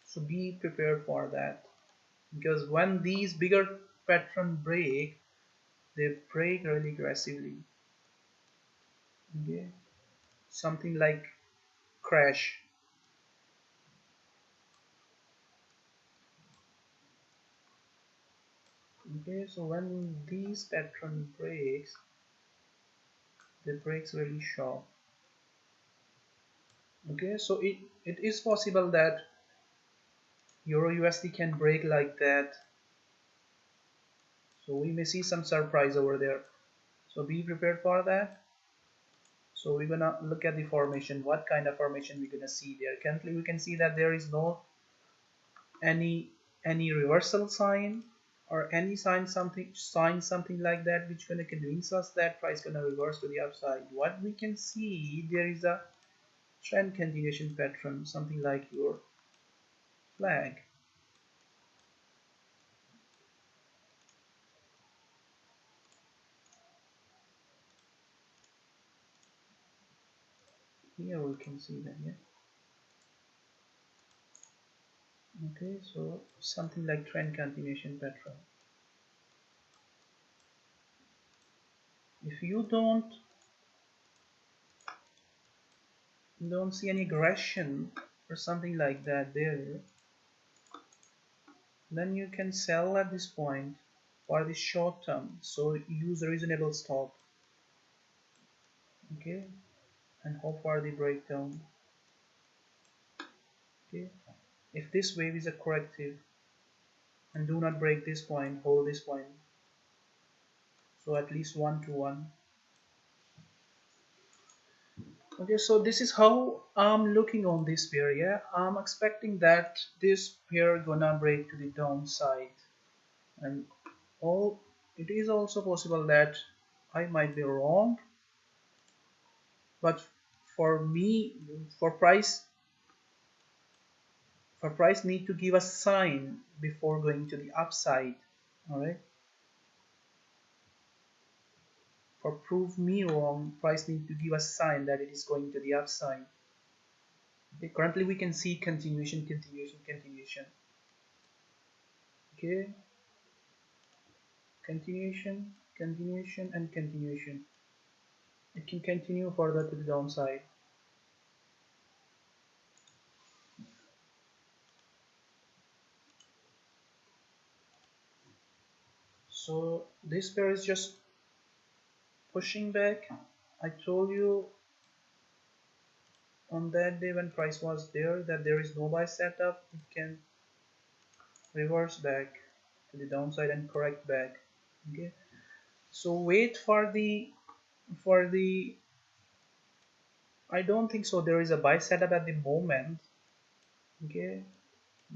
so be prepared for that, because when these bigger pattern break, they break really aggressively. Okay, something like crash. Okay, so when these pattern breaks, they breaks really sharp. Okay, so it is possible that Euro USD can break like that, so we may see some surprise over there, so be prepared for that. So we're gonna look at the formation, what kind of formation we're gonna see there. Currently we can see that there is no any reversal sign or any something like that which gonna convince us that price gonna reverse to the upside. What we can see, there is a trend continuation pattern, something like your flag. Here we can see that, yeah. Okay, so something like trend continuation pattern. If you don't see any aggression or something like that there, then you can sell at this point for the short term. So use a reasonable stop, okay, and hope for the breakdown. Okay, if this wave is a corrective and do not break this point, hold this point. So at least 1 to 1. Okay, so this is how I'm looking on this pair. Yeah, I'm expecting that this pair gonna break to the downside, and all it is also possible that I might be wrong, but for me, for price need to give a sign before going to the upside. All right, for prove me wrong, price need to give a sign that it is going to the upside. Okay, currently we can see continuation, continuation, continuation. Okay, continuation, continuation, and continuation. It can continue further to the downside. So this pair is just pushing back. I told you on that day when price was there that there is no buy setup. It can reverse back to the downside and correct back. Okay, so wait for the I don't think so there is a buy setup at the moment. Okay,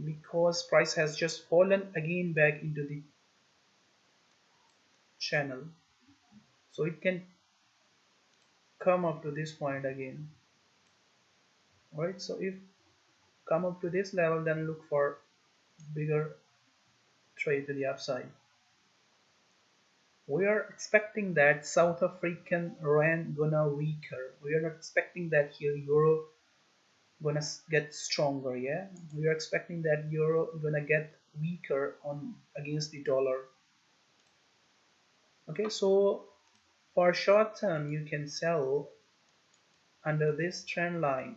because price has just fallen again back into the channel, so it can come up to this point again. Right, so if come up to this level, then look for bigger trade to the upside. We are expecting that South African rand gonna weaker. We are not expecting that here euro gonna get stronger. Yeah, we are expecting that euro gonna get weaker on against the dollar. Okay, so for short term you can sell under this trend line.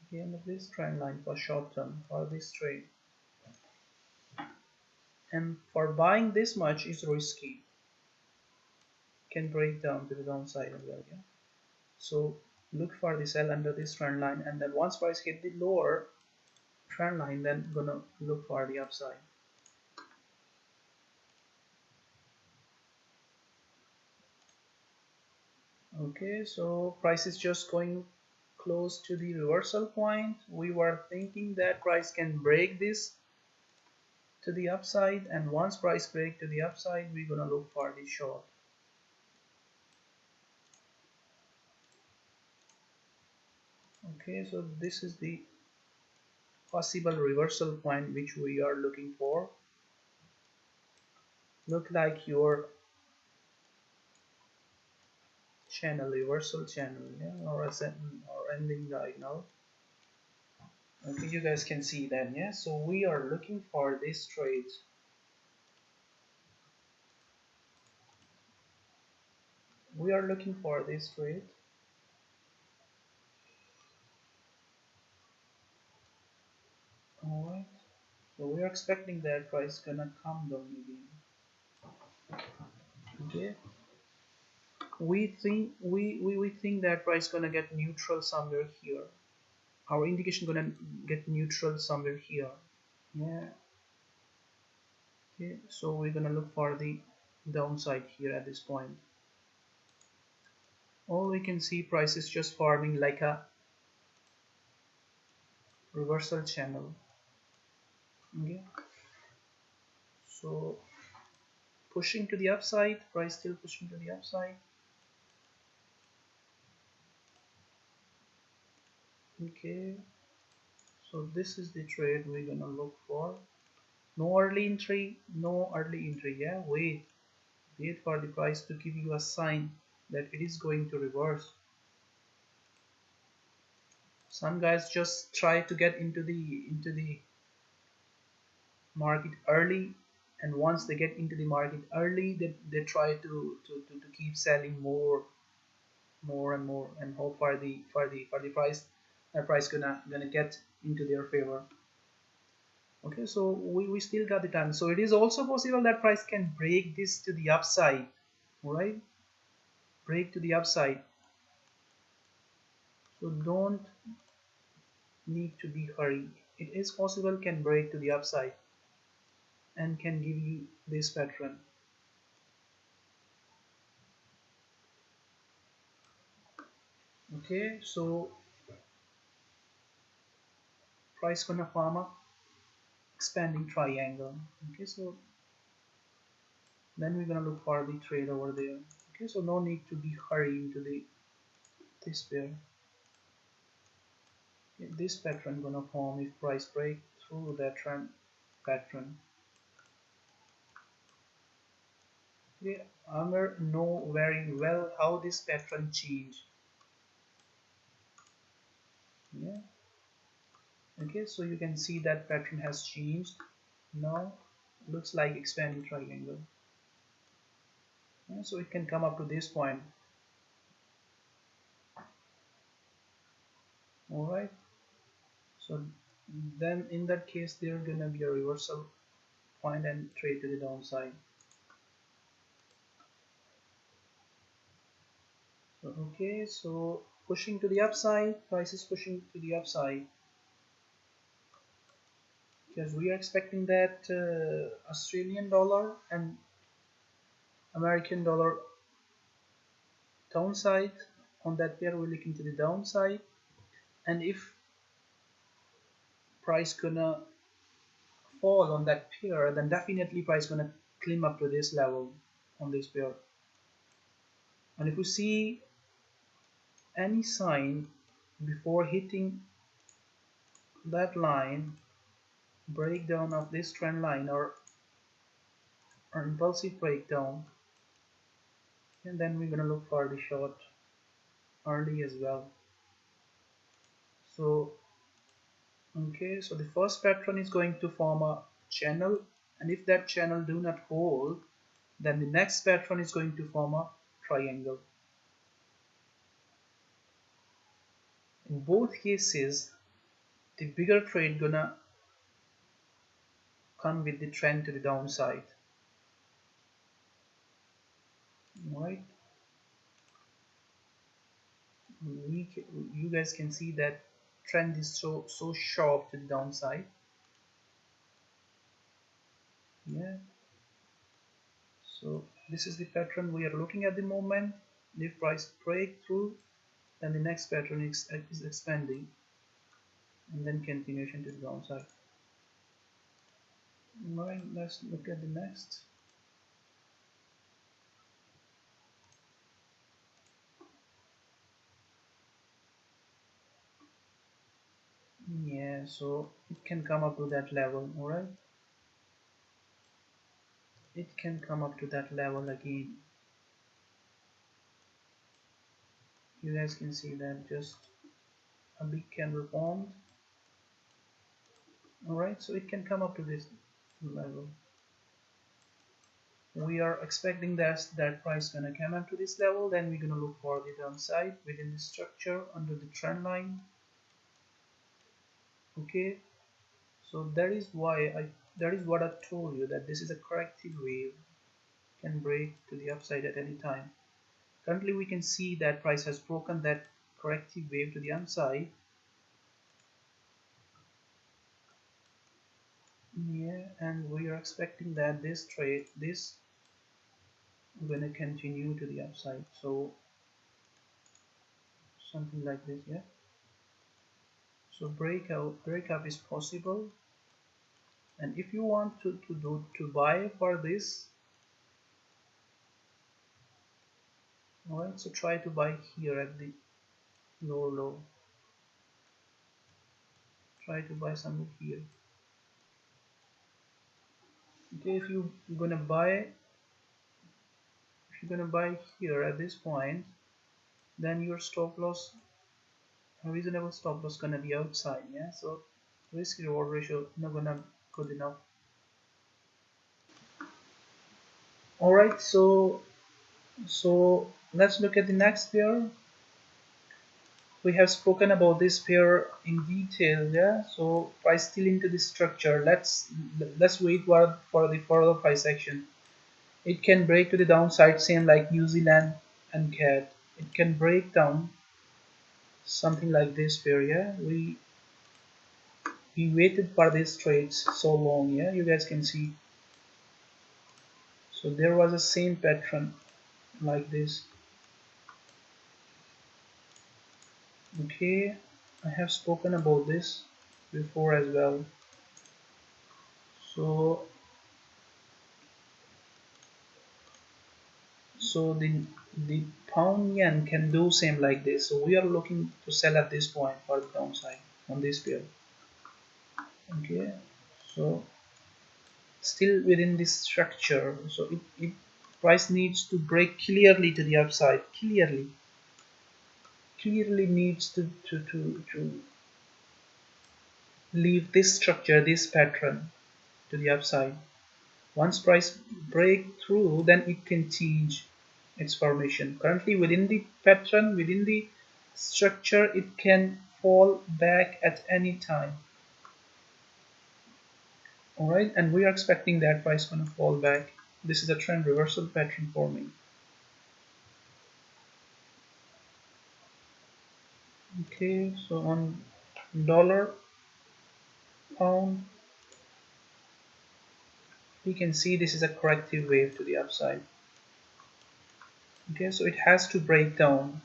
Okay, under this trend line for short term for this trade, and for buying this much is risky, can break down to the downside as well. Yeah, so look for the sell under this trend line, and then once price hit the lower trend line, then gonna look for the upside. Okay, so price is just going close to the reversal point. We were thinking that price can break this to the upside, and once price break to the upside, we're gonna look for the short. Okay. Okay, so this is the possible reversal point which we are looking for. Look like your channel, reversal channel, yeah, or or ending diagonal. Okay, you guys can see that, yeah. So we are looking for this trade. We are looking for this trade. All right. So we are expecting that price gonna come down again. Okay. We think that price gonna get neutral somewhere here. Our indication gonna get neutral somewhere here. Yeah. Okay. So we're gonna look for the downside here at this point. All we can see price is just forming like a reversal channel. Okay. So pushing to the upside, price still pushing to the upside. Okay. So this is the trade we're gonna look for. No early entry, no early entry. Yeah, wait for the price to give you a sign that it is going to reverse. Some guys just try to get into the market early, and once they get into the market early, they try to keep selling more and more, and hope for the price gonna get into their favor. Okay, so we still got the time. So it is also possible that price can break this to the upside. All right, break to the upside. So don't need to be hurried. It is possible can break to the upside and can give you this pattern. Okay, so price gonna form a expanding triangle. Okay, so then we're gonna look for the trade over there. Okay, so no need to be hurry into the this pair. Okay, this pattern gonna form if price break through that trend pattern. Okay, Amr know very well how this pattern change. Yeah. Okay, so you can see that pattern has changed. Now looks like expanding triangle. Yeah, so it can come up to this point. All right. So then in that case there gonna be a reversal point and trade to the downside. So, okay, so pushing to the upside, price is pushing to the upside because we are expecting that Australian dollar and American dollar downside. On that pair we're looking to the downside, and if price gonna fall on that pair, then definitely price gonna climb up to this level on this pair. And if we see any sign before hitting that line, breakdown of this trend line, or impulsive breakdown, and then we're gonna look for the short early as well. So okay, so the first pattern is going to form a channel, and if that channel do not hold, then the next pattern is going to form a triangle. In both cases, the bigger trade gonna come with the trend to the downside. Right? You guys can see that trend is so sharp to the downside. Yeah. So this is the pattern we are looking at the moment. If price break through, then the next pattern is expanding, and then continuation to the downside. Right, let's look at the next. so it can come up to that level. All right, it can come up to that level again. You guys can see that just a big candle formed. All right, so it can come up to this level. We are expecting that price gonna come up to this level. Then we're gonna look for the downside within the structure under the trend line. Okay, so that is what I told you, that this is a corrective wave, can break to the upside at any time. Currently we can see that price has broken that corrective wave to the upside. Yeah, and we are expecting that this going to continue to the upside, so something like this. Yeah, so breakup is possible, and if you want to buy for this, all right, so try to buy here at the lower low. Try to buy something here. Okay, if you're gonna buy here at this point, then your stop loss, a reasonable stop loss, gonna be outside. Yeah, so risk reward ratio not gonna good enough. All right, so let's look at the next pair. We have spoken about this pair in detail. Yeah, so price still into the structure. Let's wait for the further price action. It can break to the downside, same like New Zealand and CAD. It can break down something like this pair. Yeah, we waited for these trades so long. Yeah, you guys can see. So there was a same pattern like this. Okay, I have spoken about this before as well. So the pound yen can do same like this. So we are looking to sell at this point for the downside on this pair. Okay, so still within this structure, so it price needs to break clearly to the upside, clearly needs to leave this structure, this pattern to the upside. Once price break through, then it can change its formation. Currently within the pattern, within the structure, it can fall back at any time. Alright, and we are expecting that price gonna fall back. This is a trend reversal pattern forming. Okay, so on dollar, pound, we can see this is a corrective wave to the upside. Okay, so it has to break down.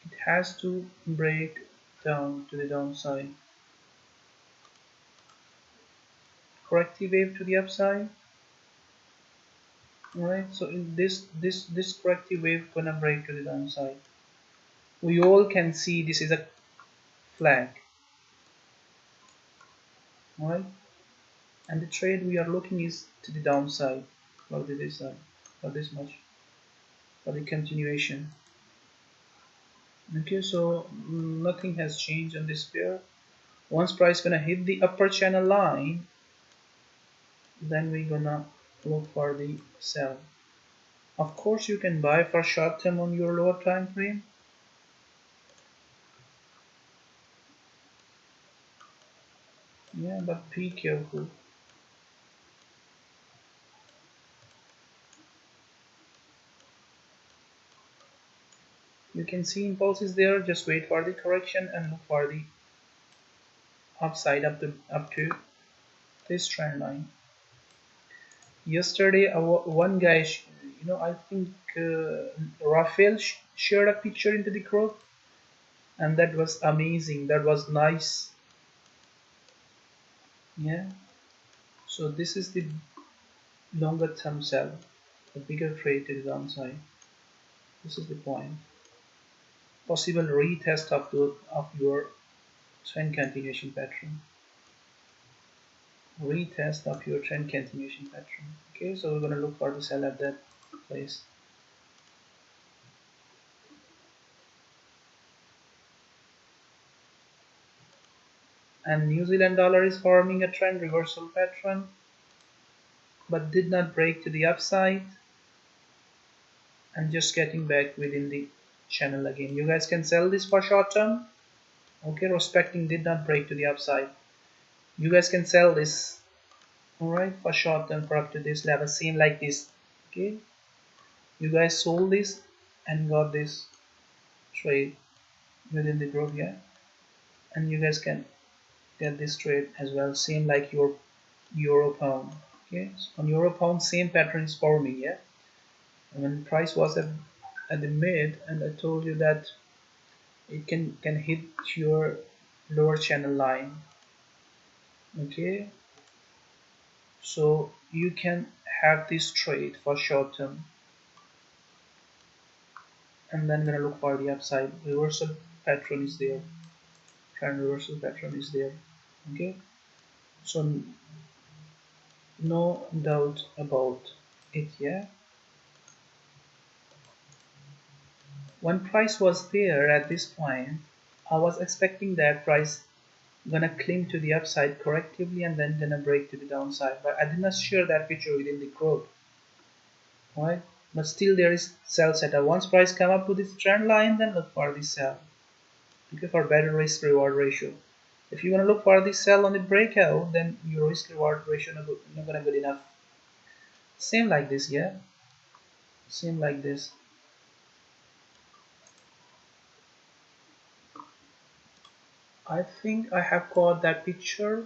It has to break down to the downside. Corrective wave to the upside. Alright, so in this corrective wave gonna break to the downside. We all can see this is a flag. Alright, and the trade we are looking is to the downside for this side, for this much, for the continuation. Okay, so nothing has changed on this pair. Once price gonna hit the upper channel line, then we're gonna look for the sell. Of course you can buy for short term on your lower time frame. Yeah, but be careful. You can see impulses there. Just wait for the correction and look for the upside up to this trend line. Yesterday, one guy, I think Rafael shared a picture into the group, and that was amazing. That was nice. Yeah. So this is the longer term sell, the bigger trade to the downside. This is the point. Possible retest of your trend continuation pattern. Retest of your trend continuation pattern. Okay, so we're going to look for the sell at that place. And New Zealand dollar is forming a trend reversal pattern, but did not break to the upside, and just getting back within the channel again. You guys can sell this for short term. Okay, respecting did not break to the upside. You guys can sell this, alright, for short term for up to this level, same like this. Okay, you guys sold this and got this trade within the group, yeah, and you guys can get this trade as well, same like your euro pound. Okay, so on euro pound same pattern is forming, yeah. And when the price was at the mid, and I told you that it can hit your lower channel line. Okay, so you can have this trade for short term, and then gonna look for the upside. Reversal pattern is there, trend reversal pattern is there. Okay, so no doubt about it, yeah. When price was there at this point, I was expecting that price gonna climb to the upside correctively and then gonna break to the downside, but I did not share that picture within the group, right? But still there is sell setup. Once price come up to this trend line, then look for the sell. Okay, for better risk reward ratio. If you're gonna look for the sell on the breakout, then your risk reward ratio not gonna good enough. Same like this, yeah. Same like this. I think I have got that picture.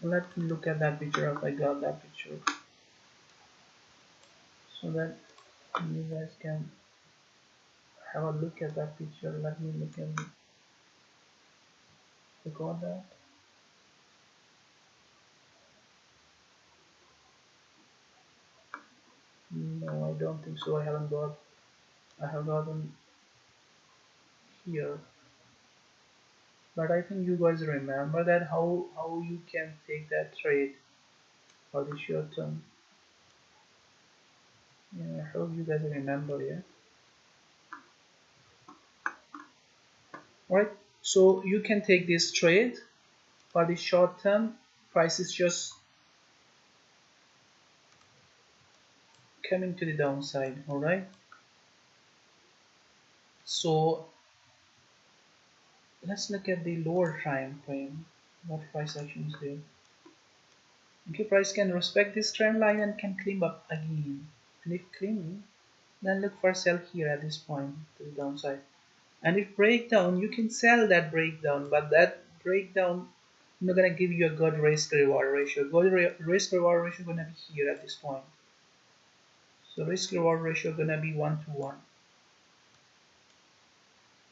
Let me look at that picture if I got that picture, so that you guys can have a look at that picture. Let me look at it. You got that? No, I don't think so. I haven't got. I have gotten here, but I think you guys remember that how you can take that trade for the short term. Yeah, I hope you guys remember. Yeah. Alright. So you can take this trade for the short term. Price is just coming to the downside. Alright. So let's look at the lower time frame. What price action is there? Okay, price can respect this trend line and can climb up again. And if climbing, then look for sell here at this point to the downside. And if breakdown, you can sell that breakdown, but that breakdown not gonna give you a good risk reward ratio. Good risk reward ratio gonna be here at this point. So risk reward ratio gonna be 1 to 1.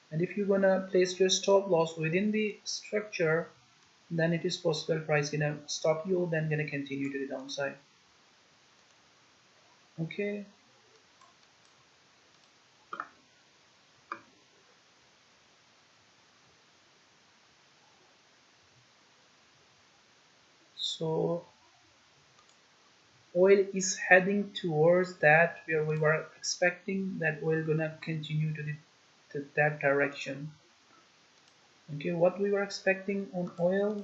And if you're gonna place your stop loss within the structure, then it is possible price gonna stop you, then gonna continue to the downside. Okay. So oil is heading towards that where we were expecting that oil gonna continue to that direction. Okay, what we were expecting on oil,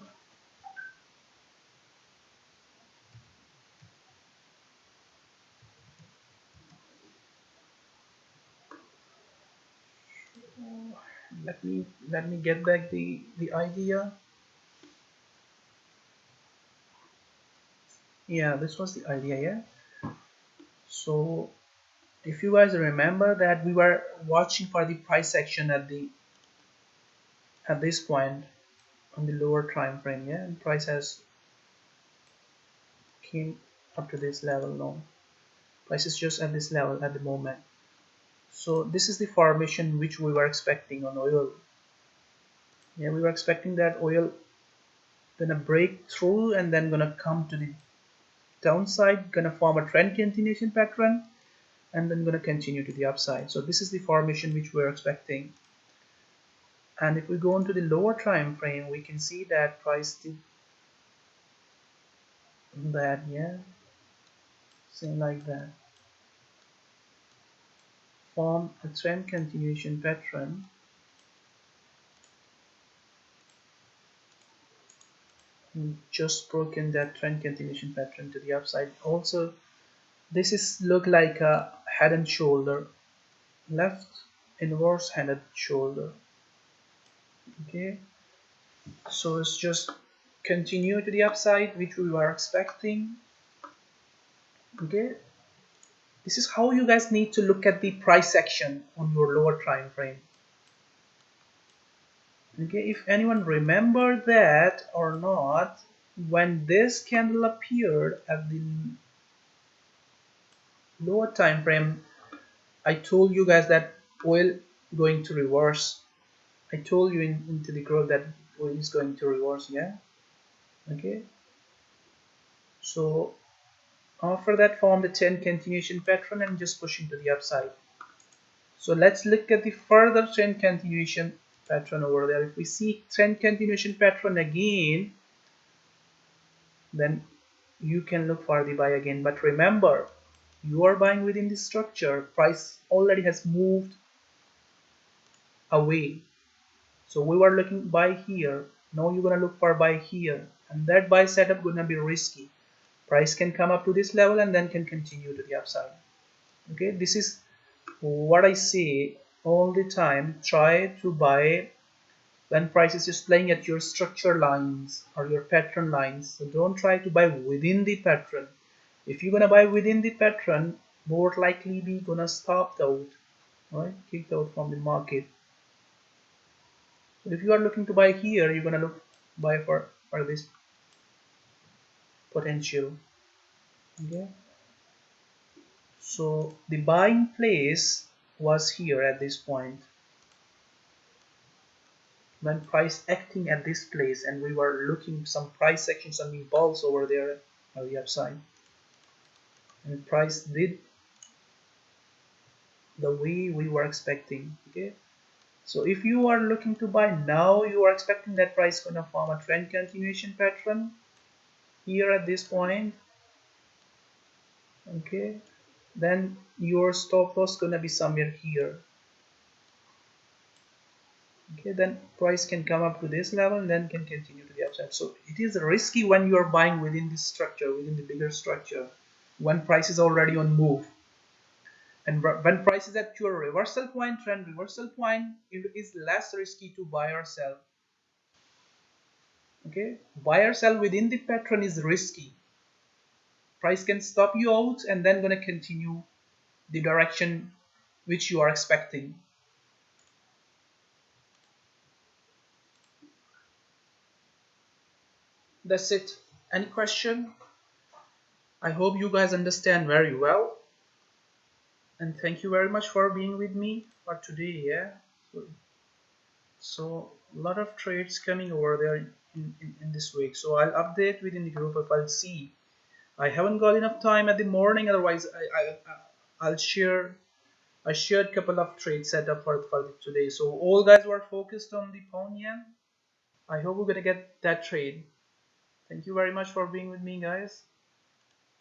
let me get back the idea. Yeah, this was the idea, yeah. So if you guys remember that we were watching for the price action at this point on the lower time frame, yeah, and price has came up to this level now. Price is just at this level at the moment. So this is the formation which we were expecting on oil. Yeah, we were expecting that oil gonna break through and then gonna come to the downside, gonna form a trend continuation pattern, and then gonna continue to the upside. So this is the formation which we're expecting. And if we go into the lower time frame, we can see that price did that, yeah, same like that, form a trend continuation pattern, and just broken that trend continuation pattern to the upside. Also, this is look like a head and shoulder, left inverse head and shoulder. Okay, so it's just continue to the upside, which we were expecting. Okay, this is how you guys need to look at the price action on your lower time frame. Okay, if anyone remember that or not, when this candle appeared at the lower time frame, I told you guys that oil going to reverse. I told you into the group that oil is going to reverse, yeah. Okay, so after that form the 10 continuation pattern and just pushing to the upside. So let's look at the further trend continuation pattern over there. If we see trend continuation pattern again, then you can look for the buy again. But remember, you are buying within the structure. Price already has moved away. So we were looking buy here. Now you're gonna look for buy here, and that buy setup gonna be risky. Price can come up to this level and then can continue to the upside. Okay, this is what I say all the time. Try to buy when price is just playing at your structure lines or your pattern lines. So don't try to buy within the pattern. If you're gonna buy within the pattern, more likely be gonna stopped out, right? Kicked out from the market. So if you are looking to buy here, you're gonna look buy for this potential. Okay. So the buying place was here at this point when price acting at this place, and we were looking some price action, some impulse over there on the upside, and price did the way we were expecting. Okay, so if you are looking to buy now, you are expecting that price gonna form a trend continuation pattern here at this point. Okay, then your stop loss gonna be somewhere here. Okay, then price can come up to this level and then can continue to the upside. So it is risky when you are buying within this structure, within the bigger structure, when price is already on move. And when price is at your reversal point, trend reversal point, it is less risky to buy or sell. Okay, buy or sell within the pattern is risky. Price can stop you out and then gonna continue the direction which you are expecting. That's it. Any question? I hope you guys understand very well. And thank you very much for being with me for today. Yeah, so a lot of trades coming over there in this week, so I'll update within the group if I'll see. I haven't got enough time at the morning, otherwise I'll share. I shared a couple of trades set up for today, so all guys were focused on the pound yen. I hope we're gonna get that trade. Thank you very much for being with me, guys.